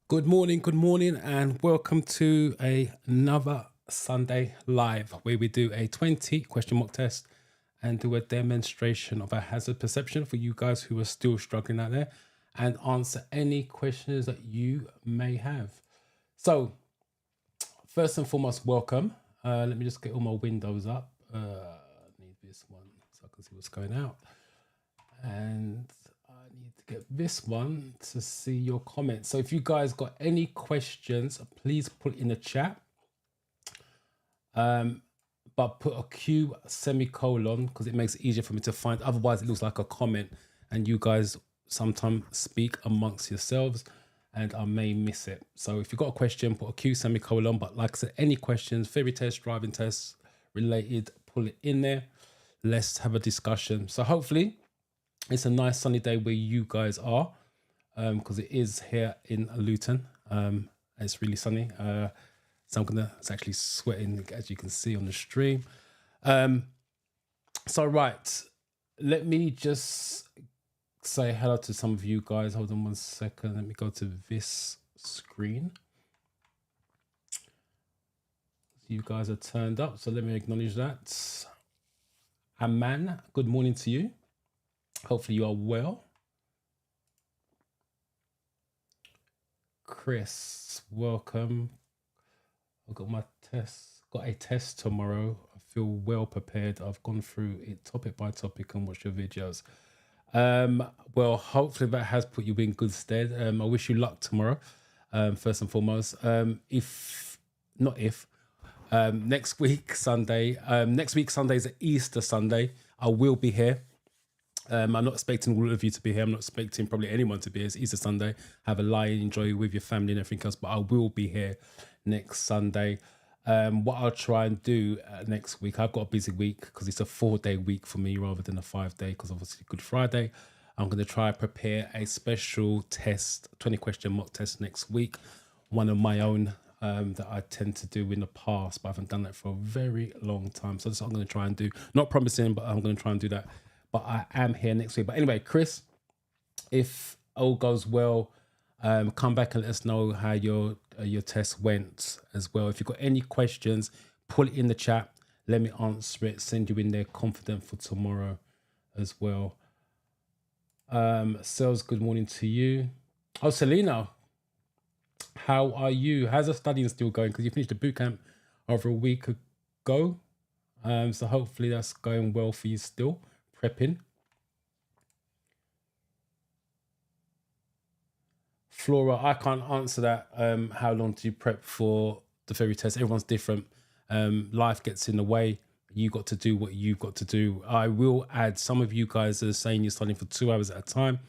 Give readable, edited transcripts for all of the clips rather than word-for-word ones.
Good morning, and welcome to another Sunday Live where we do a 20 question mock test and do a demonstration of a hazard perception for you guys who are still struggling out there and answer any questions that you may have. So, first and foremost, welcome. Let me just get all my windows up. I need this one so I can see what's going out. And I need to get this one to see your comments. So if you guys got any questions, please put it in the chat. But put a Q semicolon because it makes it easier for me to find. Otherwise, it looks like a comment, and you guys sometimes speak amongst yourselves, and I may miss it. So if you've got a question, put a Q semicolon. But like I said, any questions, theory tests, driving tests related, pull it in there. Let's have a discussion. So hopefully it's a nice sunny day where you guys are, because it is here in Luton. It's really sunny. So it's actually sweating, as you can see on the stream. So right, let me just say hello to some of you guys. Hold on 1 second. Let me go to this screen. You guys are turned up, so let me acknowledge that. Aman, good morning to you. Hopefully you are well. Chris, welcome. I've got my test, got a test tomorrow. I feel well prepared. I've gone through it topic by topic and watched your videos. Well, hopefully that has put you in good stead. I wish you luck tomorrow, first and foremost. Next week Sunday is an Easter Sunday. I will be here. I'm not expecting all of you to be here. I'm not expecting probably anyone to be here. It's Easter Sunday. Have a lie, enjoy with your family and everything else. But I will be here next Sunday. What I'll try and do next week, I've got a busy week because it's a 4-day week for me rather than a 5-day because obviously Good Friday. I'm going to try and prepare a special test, 20 question mock test next week. One of my own that I tend to do in the past, but I haven't done that for a very long time. So that's what I'm going to try and do. Not promising, but I'm going to try and do that. But I am here next week. But anyway, Chris, if all goes well, come back and let us know how your test went as well. If you've got any questions, put it in the chat. Let me answer it. Send you in there confident for tomorrow as well. Sales, good morning to you. Oh, Selena, how are you? How's the studying still going? Because you finished the boot camp over a week ago. So hopefully that's going well for you still. Prepping. Flora, I can't answer that. How long do you prep for the theory test? Everyone's different. Life gets in the way. You got to do what you've got to do. I will add, some of you guys are saying you're studying for 2 hours at a time.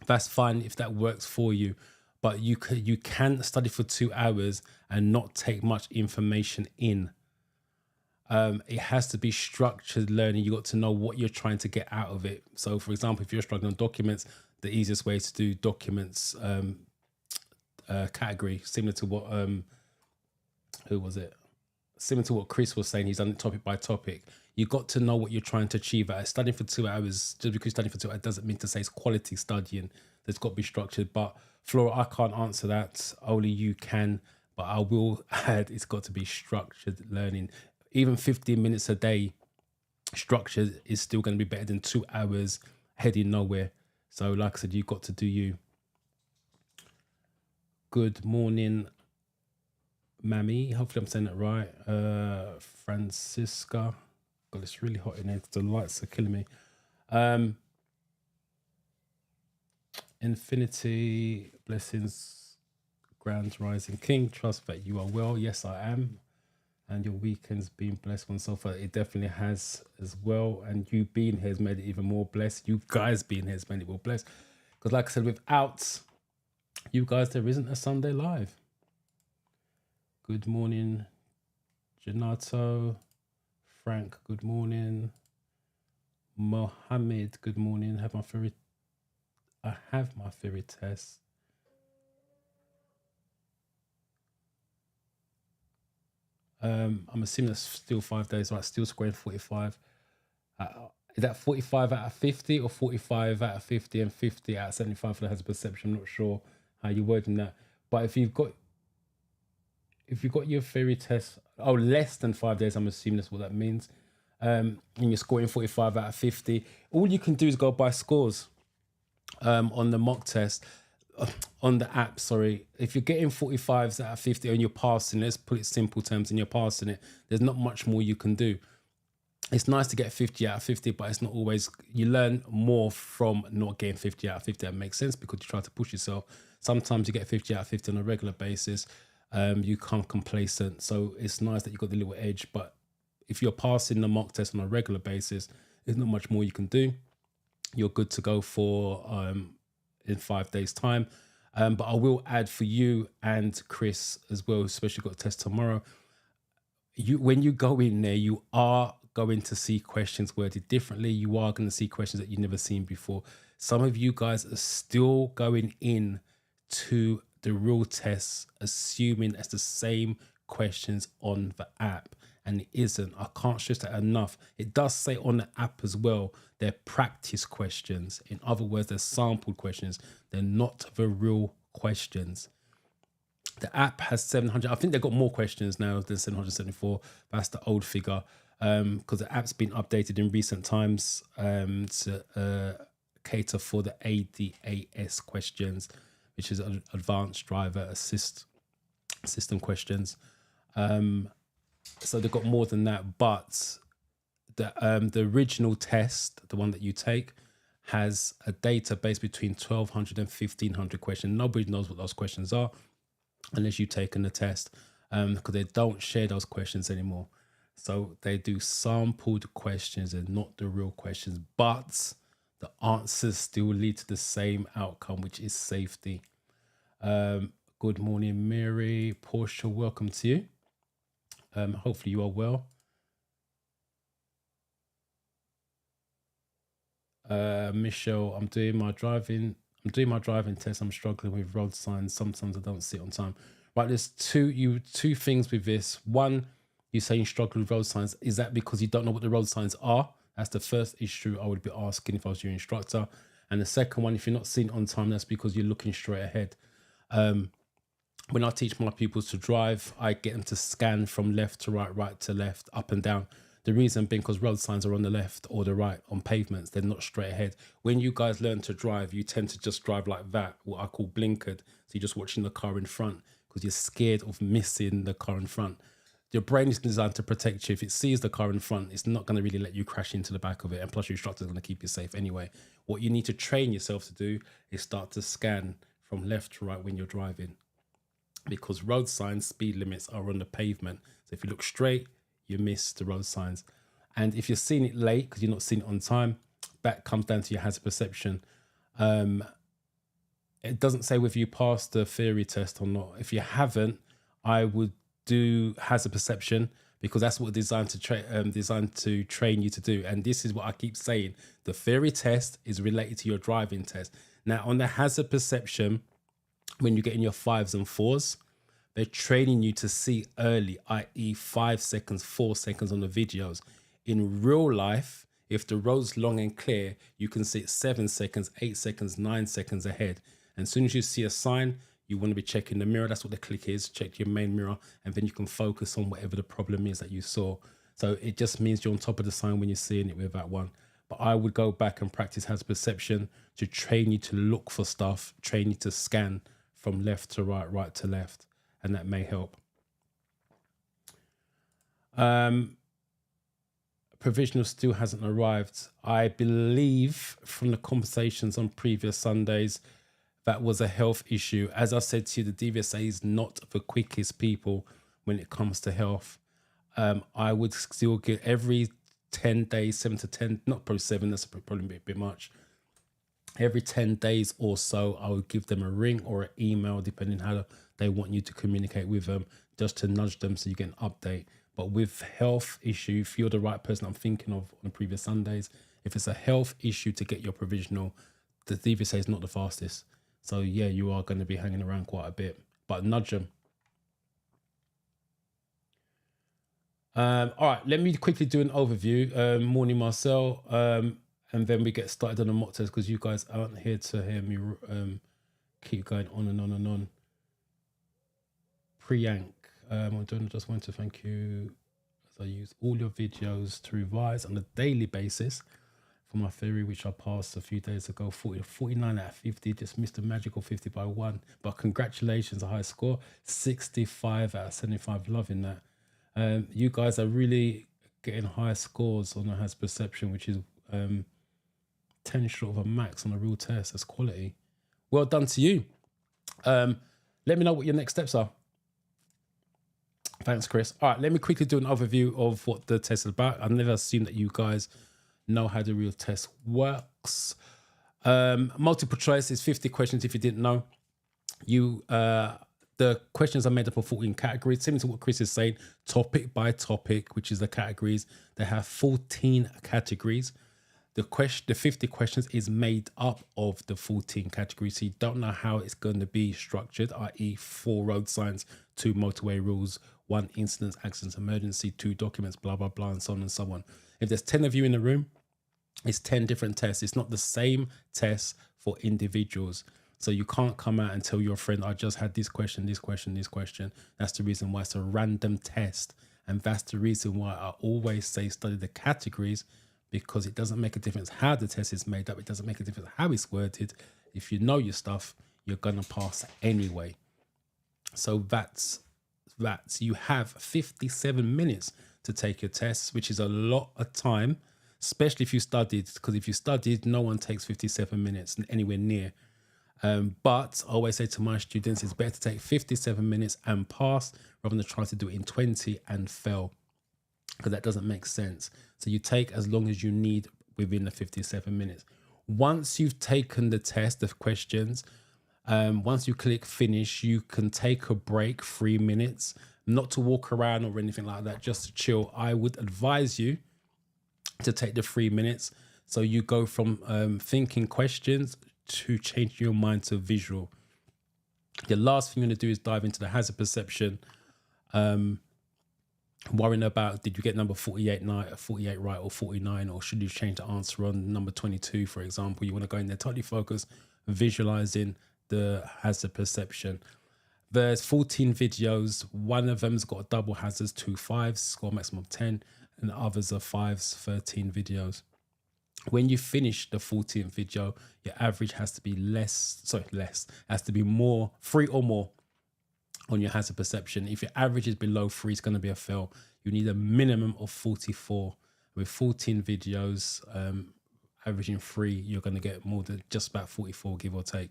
That's fine if that works for you. But you can study for 2 hours and not take much information in. It has to be structured learning. You got to know what you're trying to get out of it. So, for example, if you're struggling on documents, the easiest way is to do documents category, similar to what Similar to what Chris was saying. He's done it topic by topic. You got to know what you're trying to achieve. Studying for 2 hours, just because you're studying for 2 hours doesn't mean to say it's quality studying. There's got to be structured. But Flora, I can't answer that. Only you can. But I will add, it's got to be structured learning. Even 15 minutes a day structured is still going to be better than 2 hours heading nowhere. So like I said, you've got to do you. Good morning, Mammy. Hopefully I'm saying that right. Francisca. God, it's really hot in here. The lights are killing me. Infinity, blessings, Grand Rising King. Trust that you are well. Yes, I am. And your weekend's been blessed one so far. It definitely has as well. And you being here has made it even more blessed. You guys being here has made it more blessed. Because like I said, without you guys, there isn't a Sunday Live. Good morning, Janato. Frank, good morning. Mohammed, good morning. I have my theory test. I'm assuming that's still 5 days, right? Still squaring 45. Is that 45 out of 50 or 45 out of 50 and 50 out of 75 for the hazard perception? I'm not sure how you're wording that. But if you've got your theory test, less than 5 days, I'm assuming that's what that means. And you're scoring 45 out of 50. All you can do is go by scores on the mock test, on the app. Sorry, if you're getting 45s out of 50 and you're passing, let's put it simple terms, and you're passing it, there's not much more you can do. It's nice to get 50 out of 50, but it's not always. You learn more from not getting 50 out of 50. That makes sense because you try to push yourself. Sometimes you get 50 out of 50 on a regular basis. You become complacent. So it's nice that you got the little edge. But if you're passing the mock test on a regular basis, there's not much more you can do. You're good to go for in 5 days' time. But I will add for you and Chris as well, especially got a test tomorrow. When you go in there, you are going to see questions worded differently. You are going to see questions that you've never seen before. Some of you guys are still going in to the real tests, assuming it's the same questions on the app, and it isn't. I can't stress that enough. It does say on the app as well, they're practice questions. In other words, they're sample questions. They're not the real questions. The app has 700. I think they've got more questions now than 774. That's the old figure, because the app's been updated in recent times to cater for the ADAS questions, which is advanced driver assist system questions. So they've got more than that, but the original test, the one that you take, has a database between 1,200 and 1,500 questions. Nobody knows what those questions are unless you've taken the test, because they don't share those questions anymore. So they do sampled questions and not the real questions, but the answers still lead to the same outcome, which is safety. Good morning, Mary. Portia, welcome to you. Hopefully you are well. Michelle, I'm doing my driving test. I'm struggling with road signs. Sometimes I don't see it on time. Right, there's two things with this. One, you say you struggle with road signs. Is that because you don't know what the road signs are? That's the first issue I would be asking if I was your instructor. And the second one, if you're not seeing it on time, that's because you're looking straight ahead. When I teach my pupils to drive, I get them to scan from left to right, right to left, up and down. The reason being because road signs are on the left or the right on pavements. They're not straight ahead. When you guys learn to drive, you tend to just drive like that, what I call blinkered. So you're just watching the car in front because you're scared of missing the car in front. Your brain is designed to protect you. If it sees the car in front, it's not going to really let you crash into the back of it. And plus your instructor is going to keep you safe anyway. What you need to train yourself to do is start to scan from left to right when you're driving, because road signs, speed limits are on the pavement. So if you look straight, you miss the road signs. And if you're seeing it late because you're not seeing it on time, that comes down to your hazard perception. It doesn't say whether you passed the theory test or not. If you haven't, I would do hazard perception, because that's what it's designed to train you to do. And this is what I keep saying. The theory test is related to your driving test. Now, on the hazard perception, when you get in your 5s and 4s, they're training you to see early, i.e. 5 seconds, 4 seconds on the videos. In real life, if the road's long and clear, you can see it 7 seconds, 8 seconds, 9 seconds ahead. And as soon as you see a sign, you want to be checking the mirror. That's what the click is. Check your main mirror, and then you can focus on whatever the problem is that you saw. So it just means you're on top of the sign when you're seeing it with that one. But I would go back and practice hazard perception to train you to look for stuff, train you to scan from left to right, right to left, and that may help. Provisional still hasn't arrived. I believe from the conversations on previous Sundays, that was a health issue. As I said to you, the DVSA is not the quickest people when it comes to health. I would still get every 10 days, 7 to 10, not probably 7, that's probably a bit much. Every 10 days or so, I would give them a ring or an email, depending how they want you to communicate with them, just to nudge them so you get an update. But with health issue, if you're the right person I'm thinking of on the previous Sundays, if it's a health issue to get your provisional, the DVSA is not the fastest. So yeah, you are going to be hanging around quite a bit, but nudge them. All right, let me quickly do an overview. Morning, Marcel. And then we get started on the mock test, because you guys aren't here to hear me keep going on and on and on. Priyank, I just want to thank you as I use all your videos to revise on a daily basis for my theory, which I passed a few days ago. 49 out of 50, just missed a magical 50 by 1. But congratulations, a high score, 65 out of 75. Loving that. You guys are really getting high scores on a has perception, which is 10 short of a max on a real test. That's quality. Well done to you. Let me know what your next steps are. Thanks, Chris. All right, let me quickly do an overview of what the test is about. I've never assumed that you guys know how the real test works. Multiple choice is 50 questions if you didn't know. The questions are made up of 14 categories, similar to what Chris is saying, topic by topic, which is the categories. They have 14 categories. The 50 questions is made up of the 14 categories. So you don't know how it's going to be structured, i.e. 4 road signs, 2 motorway rules, 1 incident, accident, emergency, 2 documents, blah, blah, blah, and so on and so on. If there's 10 of you in the room, it's 10 different tests. It's not the same test for individuals. So you can't come out and tell your friend, I just had this question, this question, this question. That's the reason why it's a random test. And that's the reason why I always say study the categories, because it doesn't make a difference how the test is made up. It doesn't make a difference how it's worded. If you know your stuff, you're going to pass anyway. So that's you have 57 minutes to take your tests, which is a lot of time, especially if you studied, because if you studied, no one takes 57 minutes anywhere near. But I always say to my students, it's better to take 57 minutes and pass rather than try to do it in 20 and fail, because that doesn't make sense. So you take as long as you need within the 57 minutes. Once you've taken the test of questions, once you click finish, you can take a break, 3 minutes, not to walk around or anything like that, just to chill. I would advise you to take the 3 minutes. So you go from thinking questions to changing your mind to visual. The last thing you're going to do is dive into the hazard perception, worrying about, did you get number 48 right or 49, or should you change the answer on number 22, for example. You want to go in there totally focused, visualizing the hazard perception. There's 14 videos. One of them's got a double hazards, 2 5s, score maximum of 10, and the others are 5s, 13 videos. When you finish the 14th video, your average has to be has to be more, 3 or more on your hazard perception. If your average is below 3, it's going to be a fail. You need a minimum of 44. With 14 videos, averaging 3, you're going to get more than just about 44, give or take.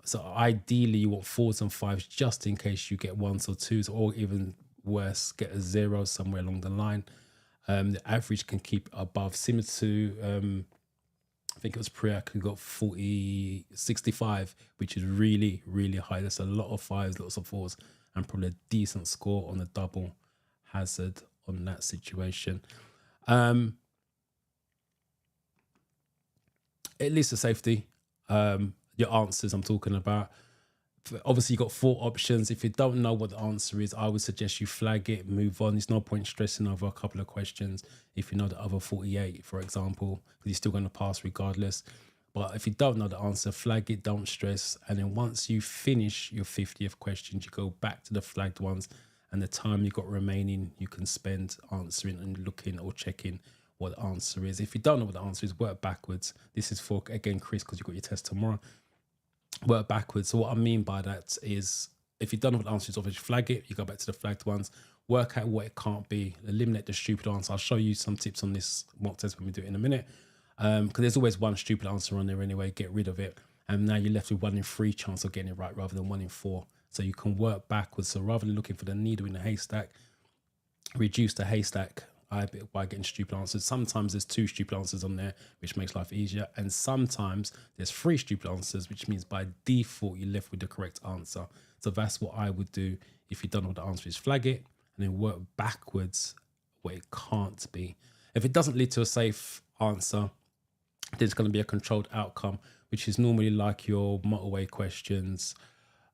So ideally, you want 4s and 5s just in case you get 1s or 2s, or even worse, get a 0 somewhere along the line. The average can keep above, similar to I think it was Priyak who got 65, which is really, really high. There's a lot of 5s, lots of 4s, and probably a decent score on the double hazard on that situation. At least the safety, your answers I'm talking about. Obviously, you've got 4 options. If you don't know what the answer is, I would suggest you flag it, move on. There's no point stressing over a couple of questions if you know the other 48, for example, because you're still going to pass regardless. But if you don't know the answer, flag it, don't stress. And then once you finish your 50th questions, you go back to the flagged ones, and the time you've got remaining, you can spend answering and looking or checking what the answer is. If you don't know what the answer is, work backwards. This is for, again, Chris, because you've got your test tomorrow. Work backwards. So what I mean by that is, if you don't know what the answer is, obviously flag it. You go back to the flagged ones, work out what it can't be, eliminate the stupid answer. I'll show you some tips on this mock test when we do it in a minute, because there's always one stupid answer on there anyway. Get rid of it, and now you're left with 1 in 3 chance of getting it right rather than 1 in 4. So you can work backwards. So rather than looking for the needle in the haystack, reduce the haystack by getting stupid answers. Sometimes there's 2 stupid answers on there, which makes life easier, and sometimes there's 3 stupid answers, which means by default you're left with the correct answer. So that's what I would do. If you don't know what the answer is, flag it and then work backwards what it can't be. If it doesn't lead to a safe answer, there's going to be a controlled outcome, which is normally like your motorway questions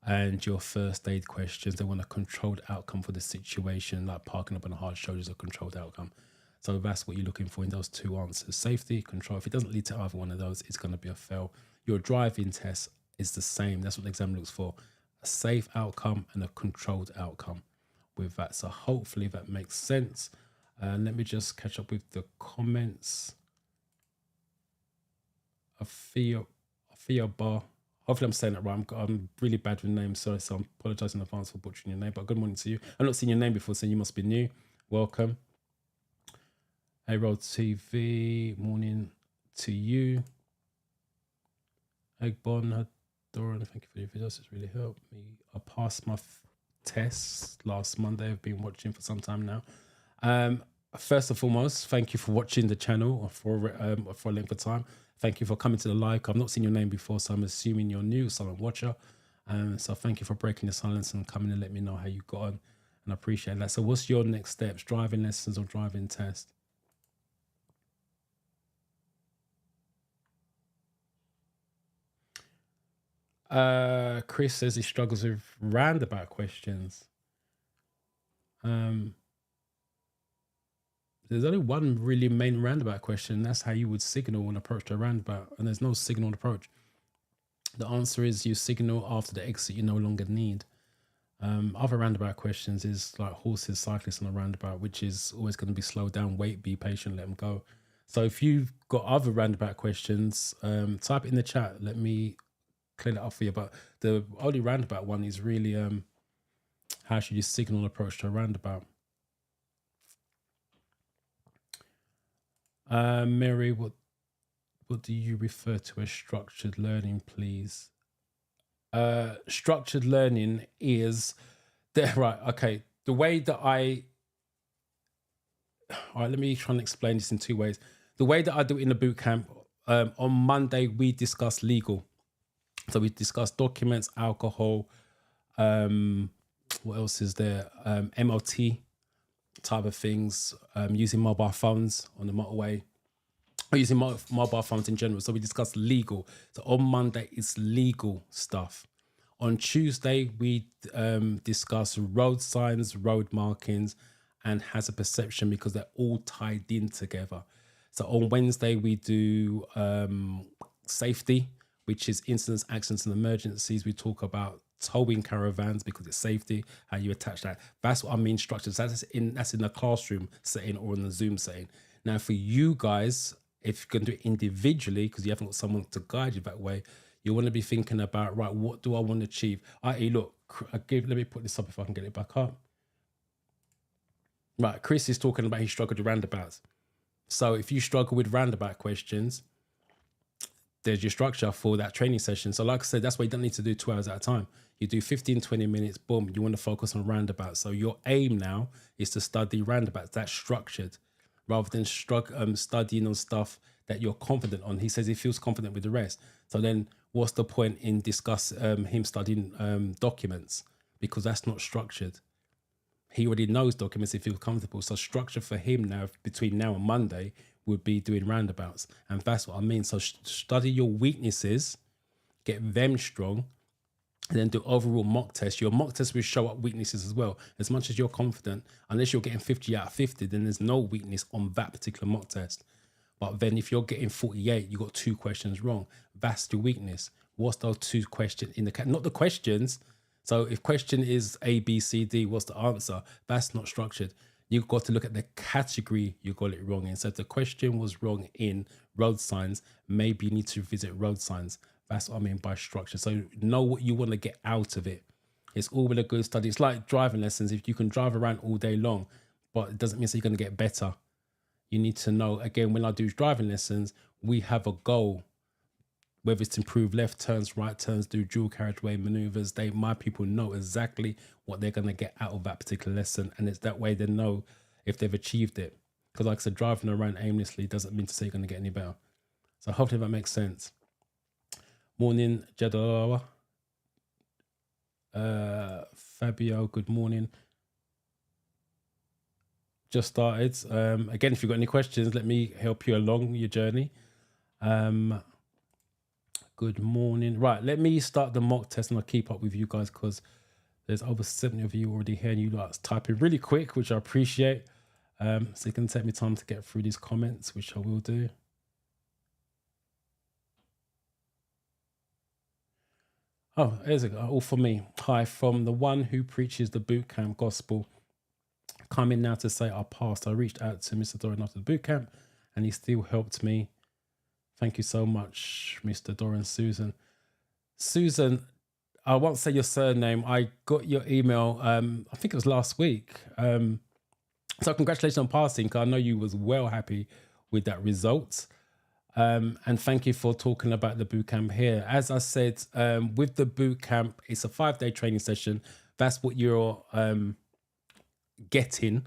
and your first aid questions. They want a controlled outcome for the situation, like parking up on a hard shoulder is a controlled outcome. So that's what you're looking for in those 2 answers: safety, control. If it doesn't lead to either one of those, it's going to be a fail. Your driving test is the same. That's what the exam looks for. a safe outcome and a controlled outcome with that. So hopefully that makes sense. Let me just catch up with the comments. Afia Bar. Hopefully I'm saying that right. I'm really bad with names, so I'm apologizing in advance for butchering your name. But good morning to you. I've not seen your name before, so you must be new. Welcome. Hey Road TV, morning to you. Egbon, Doran, thank you for your videos. It's really helped me. I passed my tests last Monday. I've been watching for some time now. First and foremost, thank you for watching the channel for a length of time. Thank you for coming to the live. I've not seen your name before, so I'm assuming you're new, silent watcher. So thank you for breaking the silence and coming and let me know how you got on. And I appreciate that. So what's your next steps? Driving lessons or driving test? Chris says he struggles with roundabout questions. There's only one really main roundabout question. That's how you would signal an approach to a roundabout. And there's no signal approach. The answer is you signal after the exit you no longer need. Other roundabout questions is like horses, cyclists on a roundabout, which is always going to be slow down, wait, be patient, let them go. So if you've got other roundabout questions, type it in the chat. Let me clear that up for you. But the only roundabout one is really how should you signal an approach to a roundabout? Mary, what do you refer to as structured learning, please? Structured learning is right. Okay, the way that all right, let me try and explain this in two ways. The way that I do it in the boot camp, on Monday we discuss legal. So we discuss documents, alcohol, what else is there? MOT type of things, using mobile phones on the motorway, or using mobile phones in general. So we discuss legal. So on Monday, it's legal stuff. On Tuesday, we discuss road signs, road markings, and hazard perception because they're all tied in together. So on Wednesday, we do safety, which is incidents, accidents, and emergencies. We talk about towing caravans because it's safety, how you attach that. That's what I mean structures. That's in a classroom setting or in a Zoom setting. Now for you guys, if you can do it individually, because you haven't got someone to guide you that way, you want to be thinking about, right, what do I want to achieve? I.e., look, let me put this up if I can get it back up. Right, Chris is talking about he struggled with roundabouts. So if you struggle with roundabout questions, there's your structure for that training session. So like I said, that's why you don't need to do 2 hours at a time. You do 15, 20 minutes, boom, you want to focus on roundabouts. So your aim now is to study roundabouts. That's structured rather than studying on stuff that you're confident on. He says he feels confident with the rest. So then what's the point in him studying documents? Because that's not structured. He already knows documents, he feels comfortable. So structure for him now, between now and Monday, would be doing roundabouts. And that's what I mean. So study your weaknesses, get them strong, and then do overall mock tests. Your mock test will show up weaknesses as well. As much as you're confident, unless you're getting 50 out of 50, then there's no weakness on that particular mock test. But then if you're getting 48, you got 2 questions wrong. That's your weakness. What's those 2 questions in the not the questions? So if question is A, B, C, D, what's the answer? That's not structured. You've got to look at the category you got it wrong in. So if the question was wrong in road signs, maybe you need to visit road signs. That's what I mean by structure. So know what you want to get out of it. It's all with a good study. It's like driving lessons. If you can drive around all day long, but it doesn't mean that you're going to get better. You need to know, again, when I do driving lessons, we have a goal. Whether it's to improve left turns, right turns, do dual carriageway maneuvers, my people know exactly what they're going to get out of that particular lesson. And it's that way they know if they've achieved it. Because like I said, driving around aimlessly doesn't mean to say you're going to get any better. So hopefully that makes sense. Morning, Jadalawa. Fabio, good morning. Just started. Again, if you've got any questions, let me help you along your journey. Good morning. Right, let me start the mock test and I'll keep up with you guys because there's over 70 of you already here and you guys typing really quick, which I appreciate. So it can take me time to get through these comments, which I will do. Oh, here's it. All for me. Hi, from the one who preaches the boot camp gospel. Coming now to say I passed. I reached out to Mr. Doran after the boot camp, and he still helped me. Thank you so much, Mr. Doran. Susan. Susan, I won't say your surname. I got your email. I think it was last week. So congratulations on passing, because I know you was well happy with that result. And thank you for talking about the boot camp here. As I said, with the boot camp, it's a 5-day training session. That's what you're getting,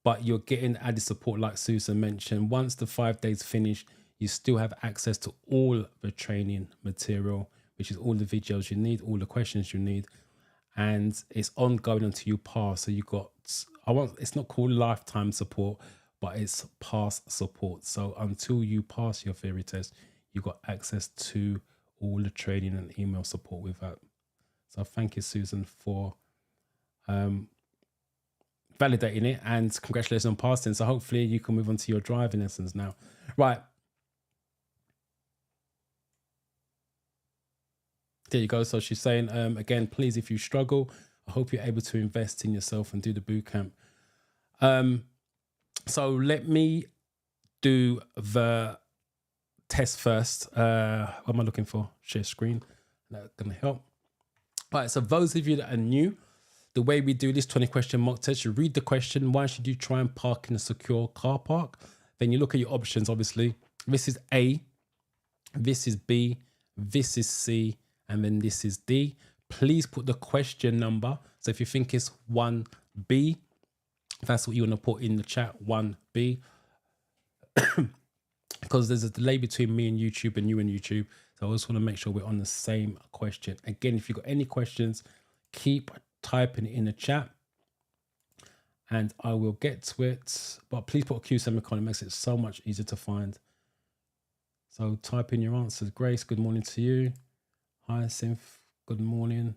but you're getting added support, like Susan mentioned. Once the 5 days finish, you still have access to all the training material, which is all the videos you need, all the questions you need, and it's ongoing until you pass. So you got, it's not called lifetime support, but it's pass support. So until you pass your theory test, you got access to all the training and email support with that. So thank you, Susan, for validating it, and congratulations on passing. So hopefully you can move on to your driving lessons now. Right. There you go. So she's saying, again, please, if you struggle, I hope you're able to invest in yourself and do the boot camp. So let me do the test first. What am I looking for? Share screen. That's going to help. All right. So those of you that are new, the way we do this 20-question mock test, you read the question, why should you try and park in a secure car park? Then you look at your options, obviously. This is A, this is B, this is C, and then this is D. Please put the question number. So if you think it's 1B, that's what you want to put in the chat, 1B. Because there's a delay between me and YouTube and you and YouTube. So I just want to make sure we're on the same question. Again, if you've got any questions, keep typing it in the chat and I will get to it. But please put a Q semicolon. It makes it so much easier to find. So type in your answers. Grace, good morning to you. Hyacinth, good morning.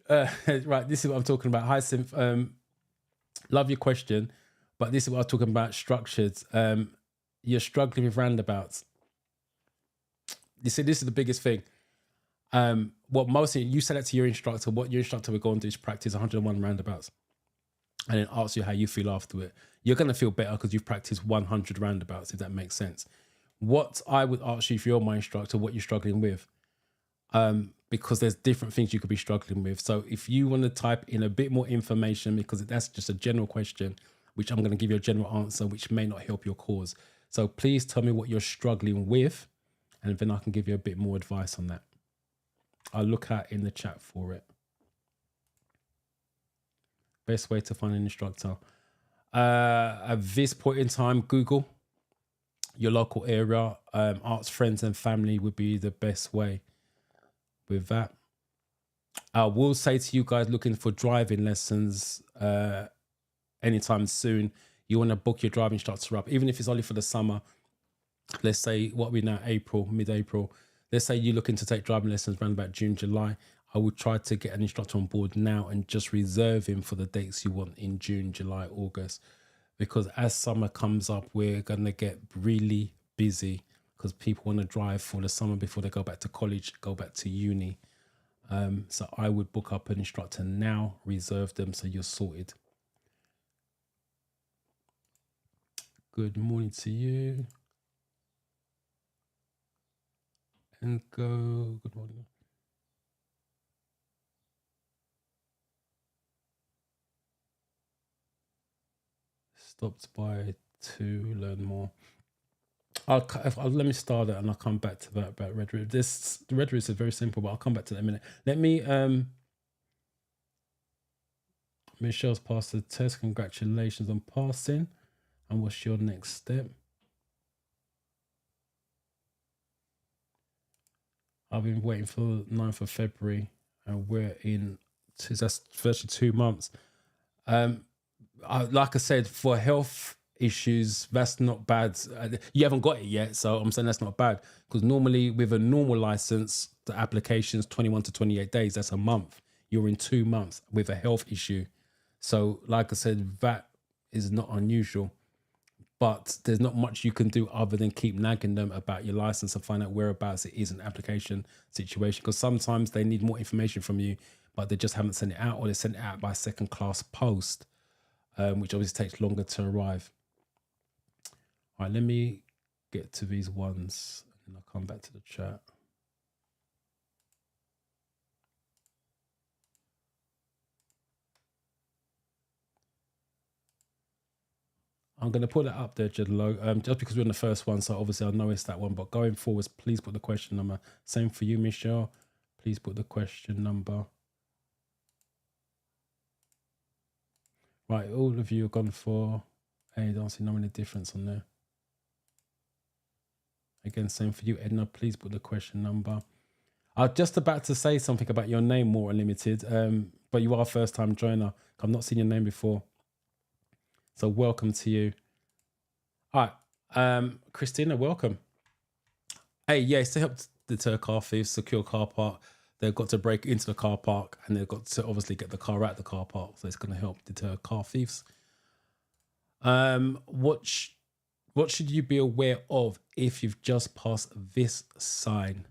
Right, this is what I'm talking about. Hyacinth, love your question, but this is what I'm talking about, structured. You're struggling with roundabouts. You see, this is the biggest thing. What most of you said that to your instructor, what your instructor will go and do is practice 101 roundabouts and then ask you how you feel after it. You're going to feel better because you've practiced 100 roundabouts, if that makes sense. What I would ask you, if you're my instructor, what you're struggling with, because there's different things you could be struggling with. So if you want to type in a bit more information, because that's just a general question, which I'm going to give you a general answer, which may not help your cause. So please tell me what you're struggling with, and then I can give you a bit more advice on that. I'll look out in the chat for it. Best way to find an instructor. At this point in time, Google your local area. Arts friends and family would be the best way with that. I will say to you guys looking for driving lessons anytime soon, you want to book your driving instructor up, even if it's only for the summer. Let's say, what are we now, April, mid-April. Let's say you're looking to take driving lessons around about June, July. I would try to get an instructor on board now and just reserve him for the dates you want in June, July, August. Because as summer comes up, we're going to get really busy because people want to drive for the summer before they go back to college, go back to uni. So I would book up an instructor now, reserve them so you're sorted. Good morning to you. And go, good morning. Stopped by to learn more. Let me start it and I'll come back to that about Red Root. The Red Root is very simple, but I'll come back to that in a minute. Let me, Michelle's passed the test. Congratulations on passing. And what's your next step? I've been waiting for 9th of February and we're in, that's virtually 2 months. Like I said, for health issues, that's not bad. You haven't got it yet, so I'm saying that's not bad, because normally with a normal license, the application's 21 to 28 days. That's a month. You're in 2 months with a health issue. So like I said, that is not unusual. but there's not much you can do other than keep nagging them about your license and find out whereabouts it is an application situation. Because sometimes they need more information from you, but they just haven't sent it out, or they sent it out by second class post, which obviously takes longer to arrive. All right, let me get to these ones and I'll come back to the chat. I'm going to put that up there, Jedlo, just because we're in the first one. So obviously I know it's that one, but going forwards, please put the question number. Same for you, Michelle. Please put the question number. Right, all of you have gone for A. Don't see no any difference on there. Again, same for you, Edna. Please put the question number. I was just about to say something about your name, More Unlimited, but you are a first-time joiner. I've not seen your name before. So welcome to you. All right, Christina, welcome. Hey, yeah, it's to help deter car thieves, secure car park. They've got to break into the car park and they've got to obviously get the car out of the car park. So it's going to help deter car thieves. What should you be aware of if you've just passed this sign?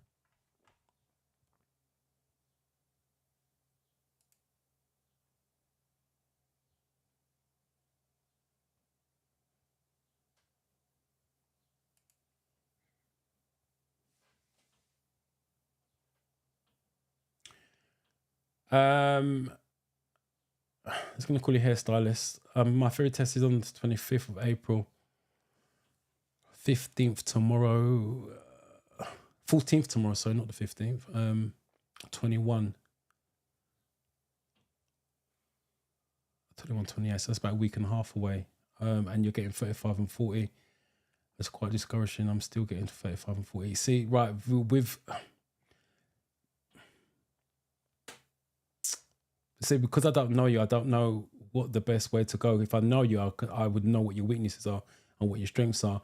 I'm just going to call you hairstylist. My theory test is on the 25th of April. 15th tomorrow. 14th tomorrow, sorry, not the 15th. 21, 28. So that's about a week and a half away. And you're getting 35 and 40. That's quite discouraging. I'm still getting 35 and 40. See, right, with... See, because I don't know you, I don't know what the best way to go. If I know you, I would know what your weaknesses are and what your strengths are.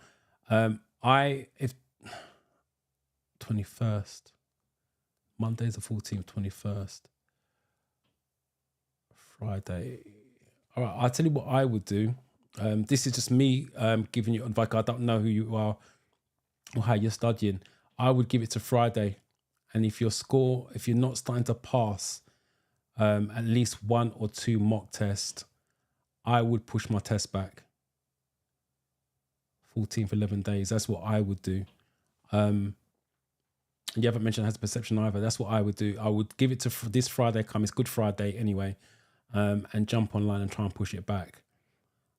If 21st, Monday's the 14th, 21st, Friday. All right, I'll tell you what I would do. This is just me giving you advice. I don't know who you are or how you're studying. I would give it to Friday. And if you're not starting to pass at least 1 or 2 mock tests, I would push my test back. 14th, 11 days. That's what I would do. You haven't mentioned has perception either. That's what I would do. I would give it to this Friday come. It's Good Friday anyway. And jump online and try and push it back.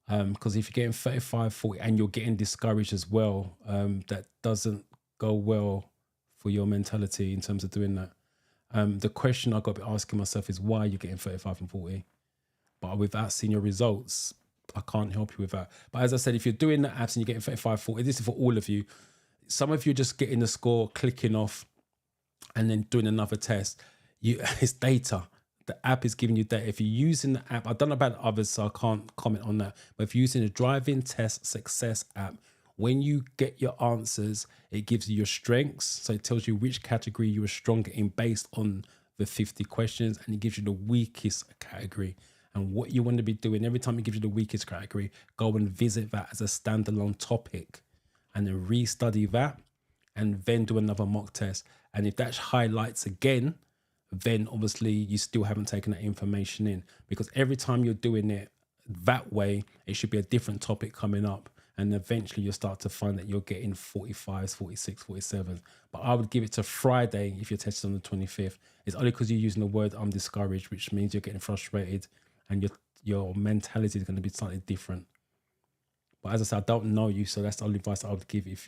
Because if you're getting 35, 40 and you're getting discouraged as well, that doesn't go well for your mentality in terms of doing that. The question I've got to be asking myself is why you're getting 35 and 40. But without seeing your results, I can't help you with that. But as I said, if you're doing the apps and you're getting 35, 40, this is for all of you. Some of you just getting the score, clicking off, and then doing another test. It's data. The app is giving you data. If you're using the app, I don't know about others, so I can't comment on that. But if you're using the driving test success app, when you get your answers, it gives you your strengths. So it tells you which category you are stronger in based on the 50 questions, and it gives you the weakest category. And what you want to be doing every time it gives you the weakest category, go and visit that as a standalone topic and then restudy that and then do another mock test. And if that highlights again, then obviously you still haven't taken that information in, because every time you're doing it that way, it should be a different topic coming up. And eventually you'll start to find that you're getting 45s, 46, 47. But I would give it to Friday if you're tested on the 25th. It's only because you're using the word I'm discouraged, which means you're getting frustrated and your mentality is going to be slightly different. But as I said, I don't know you, so that's the only advice I would give if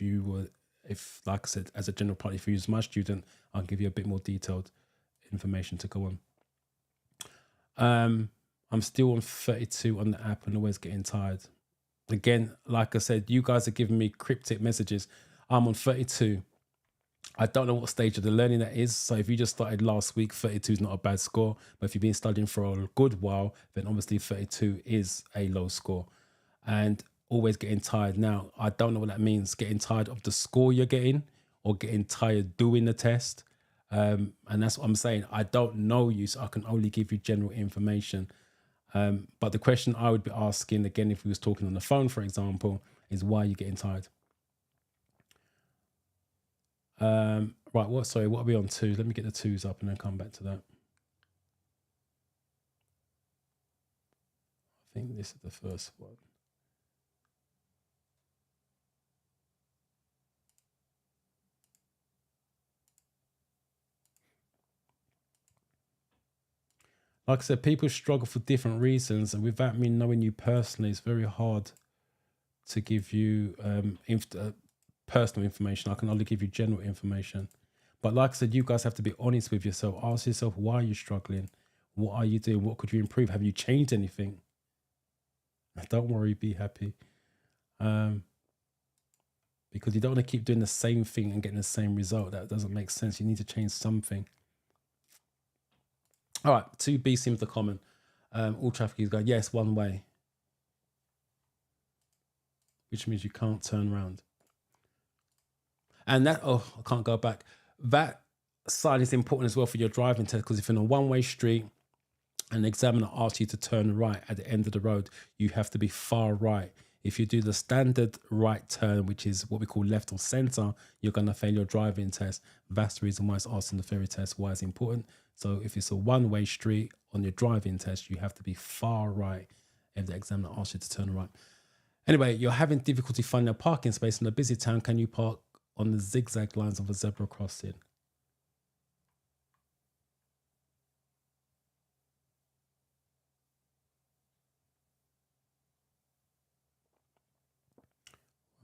like I said, as a general part, if you use my student, I'll give you a bit more detailed information to go on. I'm still on 32 on the app and always getting tired. Again, like I said, you guys are giving me cryptic messages. I'm on 32. I don't know what stage of the learning that is. So if you just started last week, 32 is not a bad score. But if you've been studying for a good while, then obviously 32 is a low score. And always getting tired. Now, I don't know what that means. Getting tired of the score you're getting or getting tired doing the test. And that's what I'm saying. I don't know you, so I can only give you general information. But the question I would be asking, again, if we was talking on the phone, for example, is why you're getting tired. Right, what are we on to? Let me get the twos up and then come back to that. I think this is the first one. Like I said, people struggle for different reasons, and without me knowing you personally, it's very hard to give you personal information. I can only give you general information. But like I said, you guys have to be honest with yourself. Ask yourself, why are you struggling? What are you doing? What could you improve? Have you changed anything? Don't worry, be happy. Because you don't want to keep doing the same thing and getting the same result. That doesn't make sense. You need to change something. All right, 2B seems the common. All traffic is going, yes, one way. Which means you can't turn around. And that, I can't go back. That sign is important as well for your driving test, because if you're in a one-way street and the examiner asks you to turn right at the end of the road, you have to be far right. If you do the standard right turn, which is what we call left or center, you're going to fail your driving test. That's the reason why it's asked in the theory test, why it's important. So if it's a one-way street on your driving test, you have to be far right if the examiner asks you to turn right. Anyway, you're having difficulty finding a parking space in a busy town. Can you park on the zigzag lines of a zebra crossing?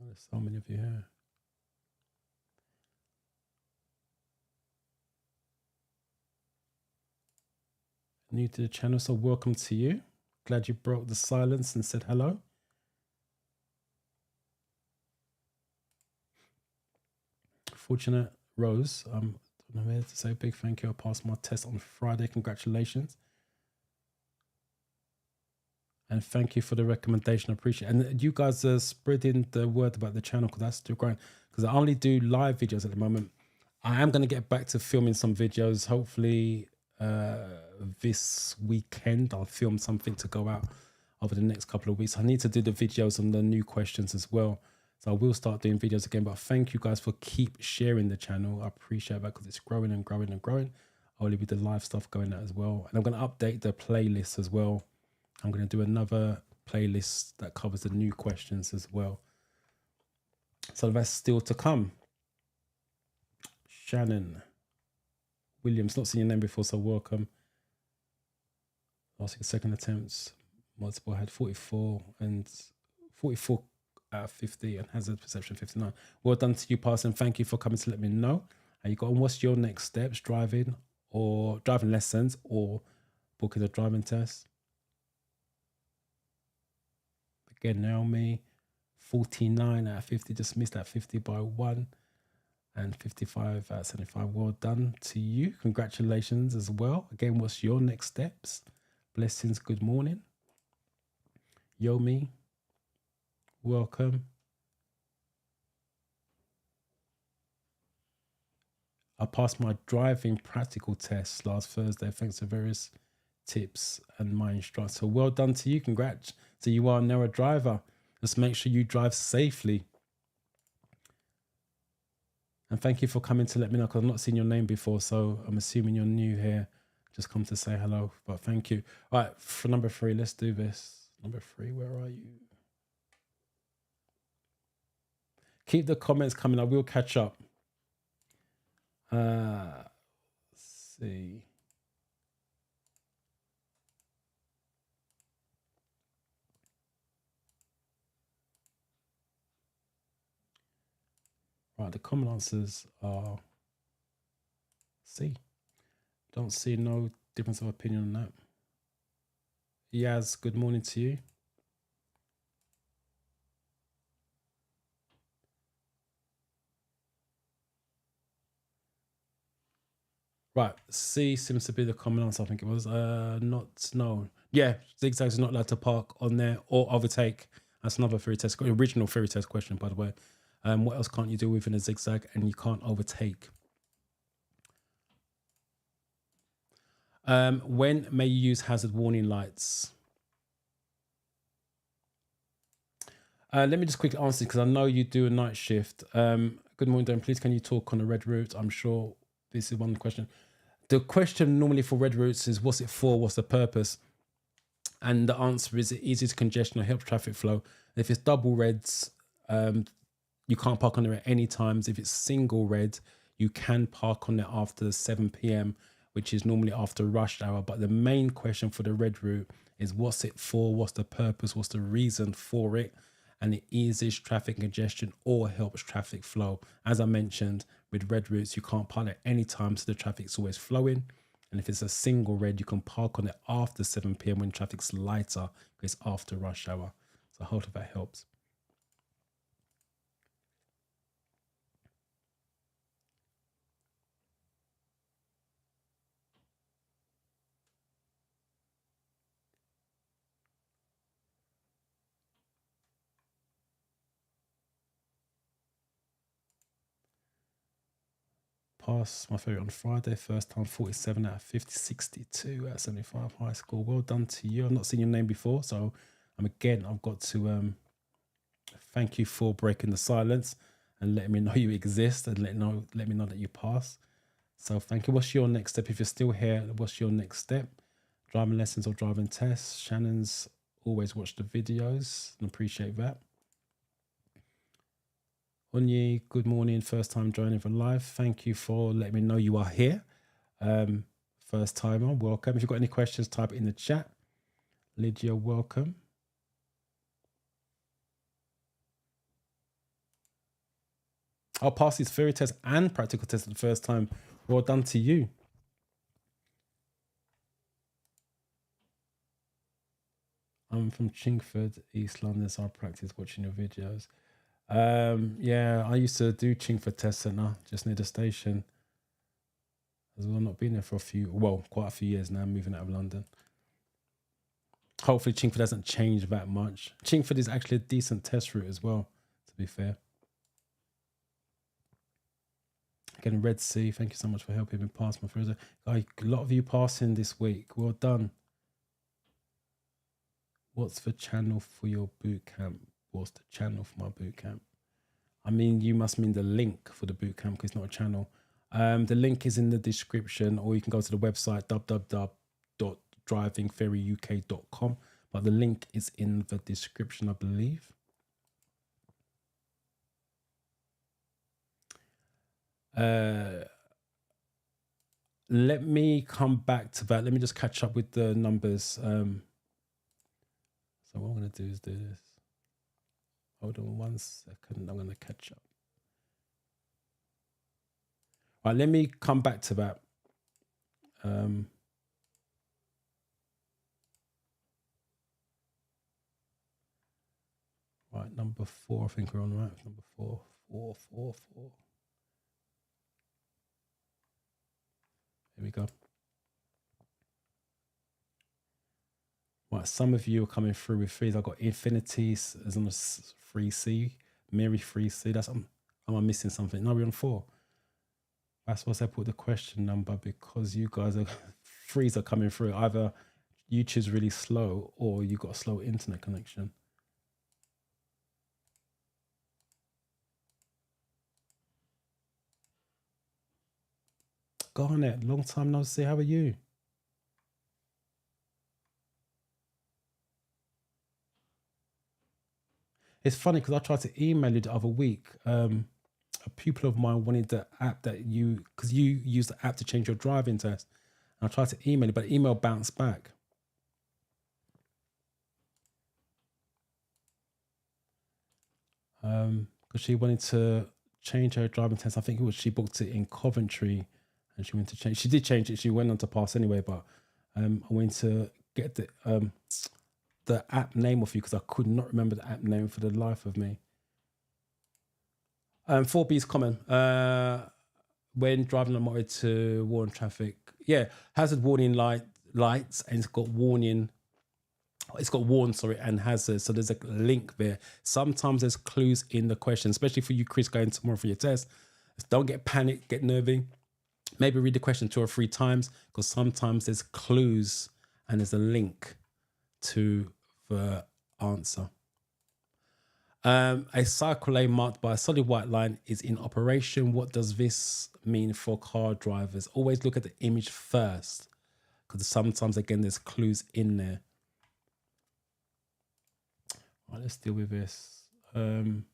Oh, there's so many of you here. New to the channel, so welcome to you. Glad you broke the silence and said hello. Fortunate Rose, I'm here to say a big thank you. I passed my test on Friday. Congratulations. And thank you for the recommendation. I appreciate it. And you guys are spreading the word about the channel, because that's still growing. Because I only do live videos at the moment. I am going to get back to filming some videos. Hopefully this weekend I'll film something to go out over the next couple of weeks. I need to do the videos on the new questions as well. So I will start doing videos again. But thank you guys for keep sharing the channel. I appreciate that, because it's growing and growing and growing. I'll leave the live stuff going out as well. And I'm going to update the playlist as well. I'm going to do another playlist that covers the new questions as well. So that's still to come. Shannon Williams, not seen your name before, so welcome. Last second attempts, multiple had 44 and 44 out of 50 and hazard perception 59. Well done to you, Parson. Thank you for coming to let me know how you got on. What's your next steps? Driving lessons or booking a driving test? Again, Naomi, 49 out of 50, just missed that 50 by 1, and 55 out of 75. Well done to you. Congratulations as well. Again, what's your next steps? Blessings, good morning. Yomi, welcome. I passed my driving practical test last Thursday thanks to various tips and my instructor. So well done to you. Congrats. So you are now a driver. Just make sure you drive safely. And thank you for coming to let me know, because I've not seen your name before, so I'm assuming you're new here. Just come to say hello, but thank you. All right, for number 3, let's do this. Number 3, where are you? Keep the comments coming. I will catch up. Let's see. Right, the common answers are C. Don't see no difference of opinion on that. Yaz, good morning to you. Right, C seems to be the common answer. I think it was no. Yeah, zigzags are not allowed to park on there or overtake. That's another theory test, original theory test question, by the way. What else can't you do within a zigzag? And you can't overtake. When may you use hazard warning lights? Let me just quickly answer because I know you do a night shift. Good morning, Don. Please, can you talk on the red route? I'm sure this is one question. The question normally for red routes is, what's it for? What's the purpose? And the answer is, it eases congestion or helps traffic flow. If it's double reds, you can't park on there at any times. If it's single red, you can park on there after 7 p.m., which is normally after rush hour. But the main question for the red route is, what's it for? What's the purpose? What's the reason for it? And it eases traffic congestion or helps traffic flow. As I mentioned, with red routes, you can't park at any time, so the traffic's always flowing. And if it's a single red, you can park on it after 7 p.m. when traffic's lighter, because it's after rush hour. So I hope that helps. Passed my theory on Friday, first time 47 out of 50, 62 out of 75 high score. Well done to you. I've not seen your name before, so I've got to thank you for breaking the silence and letting me know you exist and let me know that you pass. So thank you. What's your next step? If you're still here, what's your next step? Driving lessons or driving tests? Shannon's always watch the videos and appreciate that. Onyi, good morning. First time joining for live. Thank you for letting me know you are here. First timer, welcome. If you've got any questions, type it in the chat. Lydia, welcome. I'll pass these theory test and practical test for the first time. Well done to you. I'm from Chingford, East London, so I practice watching your videos. Yeah, I used to do Chingford Test Centre just near the station. As well, not been there for quite a few years now, moving out of London. Hopefully Chingford hasn't changed that much. Chingford is actually a decent test route as well, to be fair. Again, Red Sea, thank you so much for helping me pass my first. A lot of you passing this week. Well done. What's the channel for your boot camp? What's the channel for my boot camp? I mean, you must mean the link for the boot camp because it's not a channel. The link is in the description, or you can go to the website www.drivingferryuk.com. But the link is in the description, I believe. Let me come back to that. Let me just catch up with the numbers. So what I'm going to do is do this. Hold on 1 second. I'm going to catch up. All right, let me come back to that. Right, number 4. I think we're on right. Number 4. 4, 4, 4. Here we go. Right, some of you are coming through with threes. I've got Infinities as on a 3C, Mary 3C. That's am I missing something? No, we're on 4. That's why I put the question number, because you guys are threes are coming through. Either YouTube's really slow or you got a slow internet connection. Garnet, long time no see. How are you? It's funny because I tried to email you the other week. A pupil of mine wanted the app that because you use the app to change your driving test. And I tried to email it, but the email bounced back. Because she wanted to change her driving test. I think she booked it in Coventry, and she went to change. She did change it. She went on to pass anyway, but I went to get the app name of you because I could not remember the app name for the life of me. 4B is common. When driving on motorway to warn traffic. Yeah, hazard warning lights, and it's got warning. It's got warn, and hazard. So there's a link there. Sometimes there's clues in the question, especially for you, Chris, going tomorrow for your test. Don't get panicked, get nervy. Maybe read the question 2 or 3 times, because sometimes there's clues and there's a link to the answer. A cycle lane marked by a solid white line is in operation. What does this mean for car drivers? Always look at the image first, because sometimes, again, there's clues in there. All right, let's deal with this. Can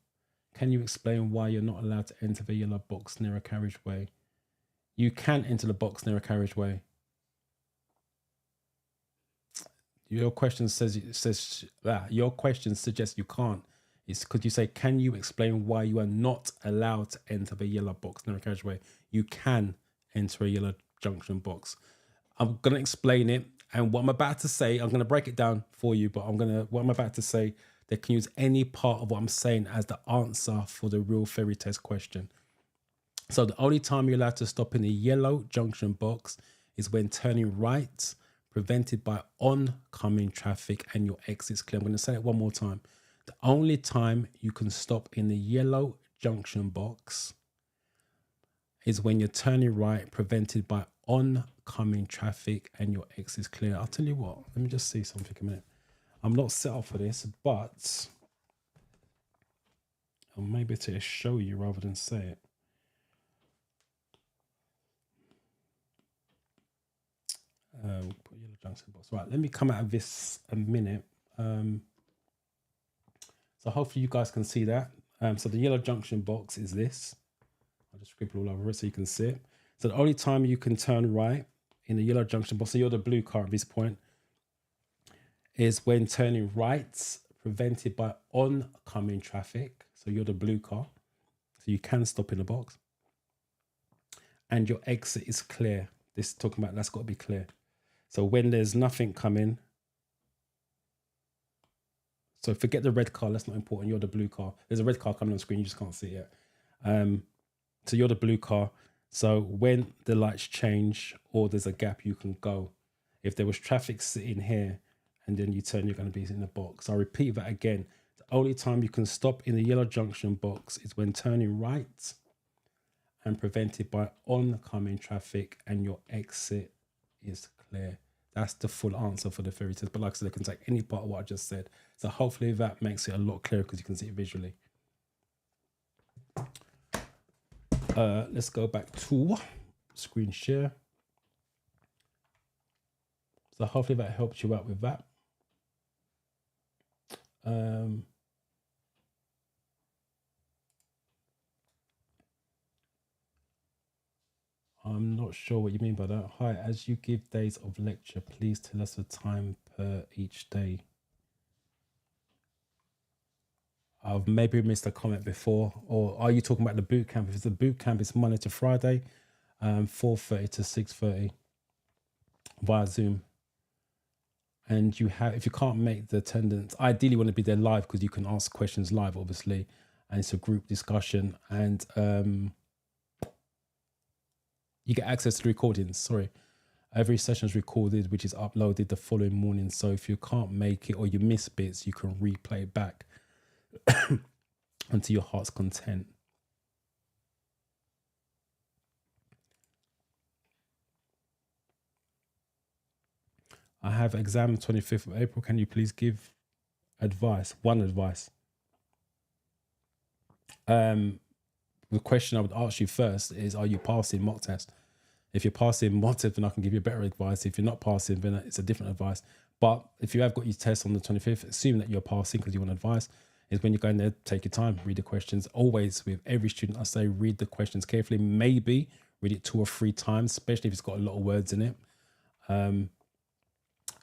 you explain why you're not allowed to enter the yellow box near a carriageway? You can enter the box near a carriageway. Your question your question suggests you can't. It's because you say, can you explain why you are not allowed to enter the yellow box near a carriageway? You can enter a yellow junction box. I'm gonna explain it, and what I'm about to say, I'm gonna break it down for you. But what I'm about to say, they can use any part of what I'm saying as the answer for the real fairy test question. So the only time you're allowed to stop in the yellow junction box is when turning right, prevented by oncoming traffic and your exit's clear. I'm going to say it one more time. The only time you can stop in the yellow junction box is when you're turning right, prevented by oncoming traffic and your exit's clear. I'll tell you what, let me just see something a minute. I'm not set up for this, but I'm maybe to show you rather than say it. Put yellow junction box. Right, let me come out of this a minute. So hopefully you guys can see that. So the yellow junction box is this. I'll just scribble all over it so you can see it. So the only time you can turn right in the yellow junction box, so you're the blue car at this point, is when turning right, prevented by oncoming traffic. So you're the blue car. So you can stop in the box. And your exit is clear. This is talking about that's got to be clear. So when there's nothing coming, so forget the red car, that's not important. You're the blue car. There's a red car coming on screen, you just can't see it. So you're the blue car. So when the lights change or there's a gap, you can go. If there was traffic sitting here and then you turn, you're going to be in the box. I'll repeat that again. The only time you can stop in the yellow junction box is when turning right and prevented by oncoming traffic and your exit is clear. That's the full answer for the fairy test. But like I said, I can take any part of what I just said. So hopefully that makes it a lot clearer because you can see it visually. Let's go back to screen share. So hopefully that helps you out with that. I'm not sure what you mean by that. Hi, as you give days of lecture, please tell us the time per each day. I've maybe missed a comment before, or are you talking about the boot camp? If it's the boot camp, it's Monday to Friday, 4:30 to 6:30 via Zoom. And you have, if you can't make the attendance, ideally you want to be there live because you can ask questions live, obviously, and it's a group discussion, and you get access to the recordings. Sorry, every session is recorded, which is uploaded the following morning. So if you can't make it or you miss bits, you can replay it back unto your heart's content. I have exam 25th of April. Can you please give advice? One advice. The question I would ask you first is, are you passing mock test? If you're passing mock test, then I can give you better advice. If you're not passing, then it's a different advice. But if you have got your test on the 25th, assume that you're passing because you want advice. Is when you go in there, take your time, read the questions. Always with every student, I say read the questions carefully. Maybe read it 2 or 3 times, especially if it's got a lot of words in it. And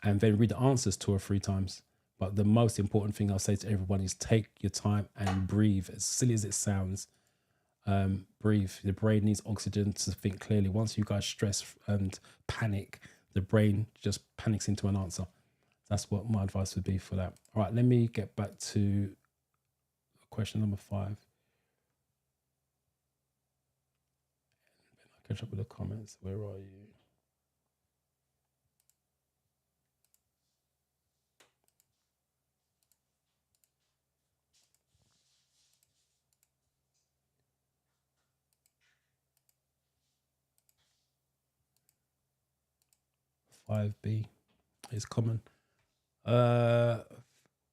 then read the answers 2 or 3 times. But the most important thing I'll say to everyone is take your time and breathe. As silly as it sounds, breathe. The brain needs oxygen to think clearly. Once you guys stress and panic, the brain just panics into an answer. That's what my advice would be for that. All right, let me get back to question number 5. I'll catch up with the comments. Where are you? $5B is common.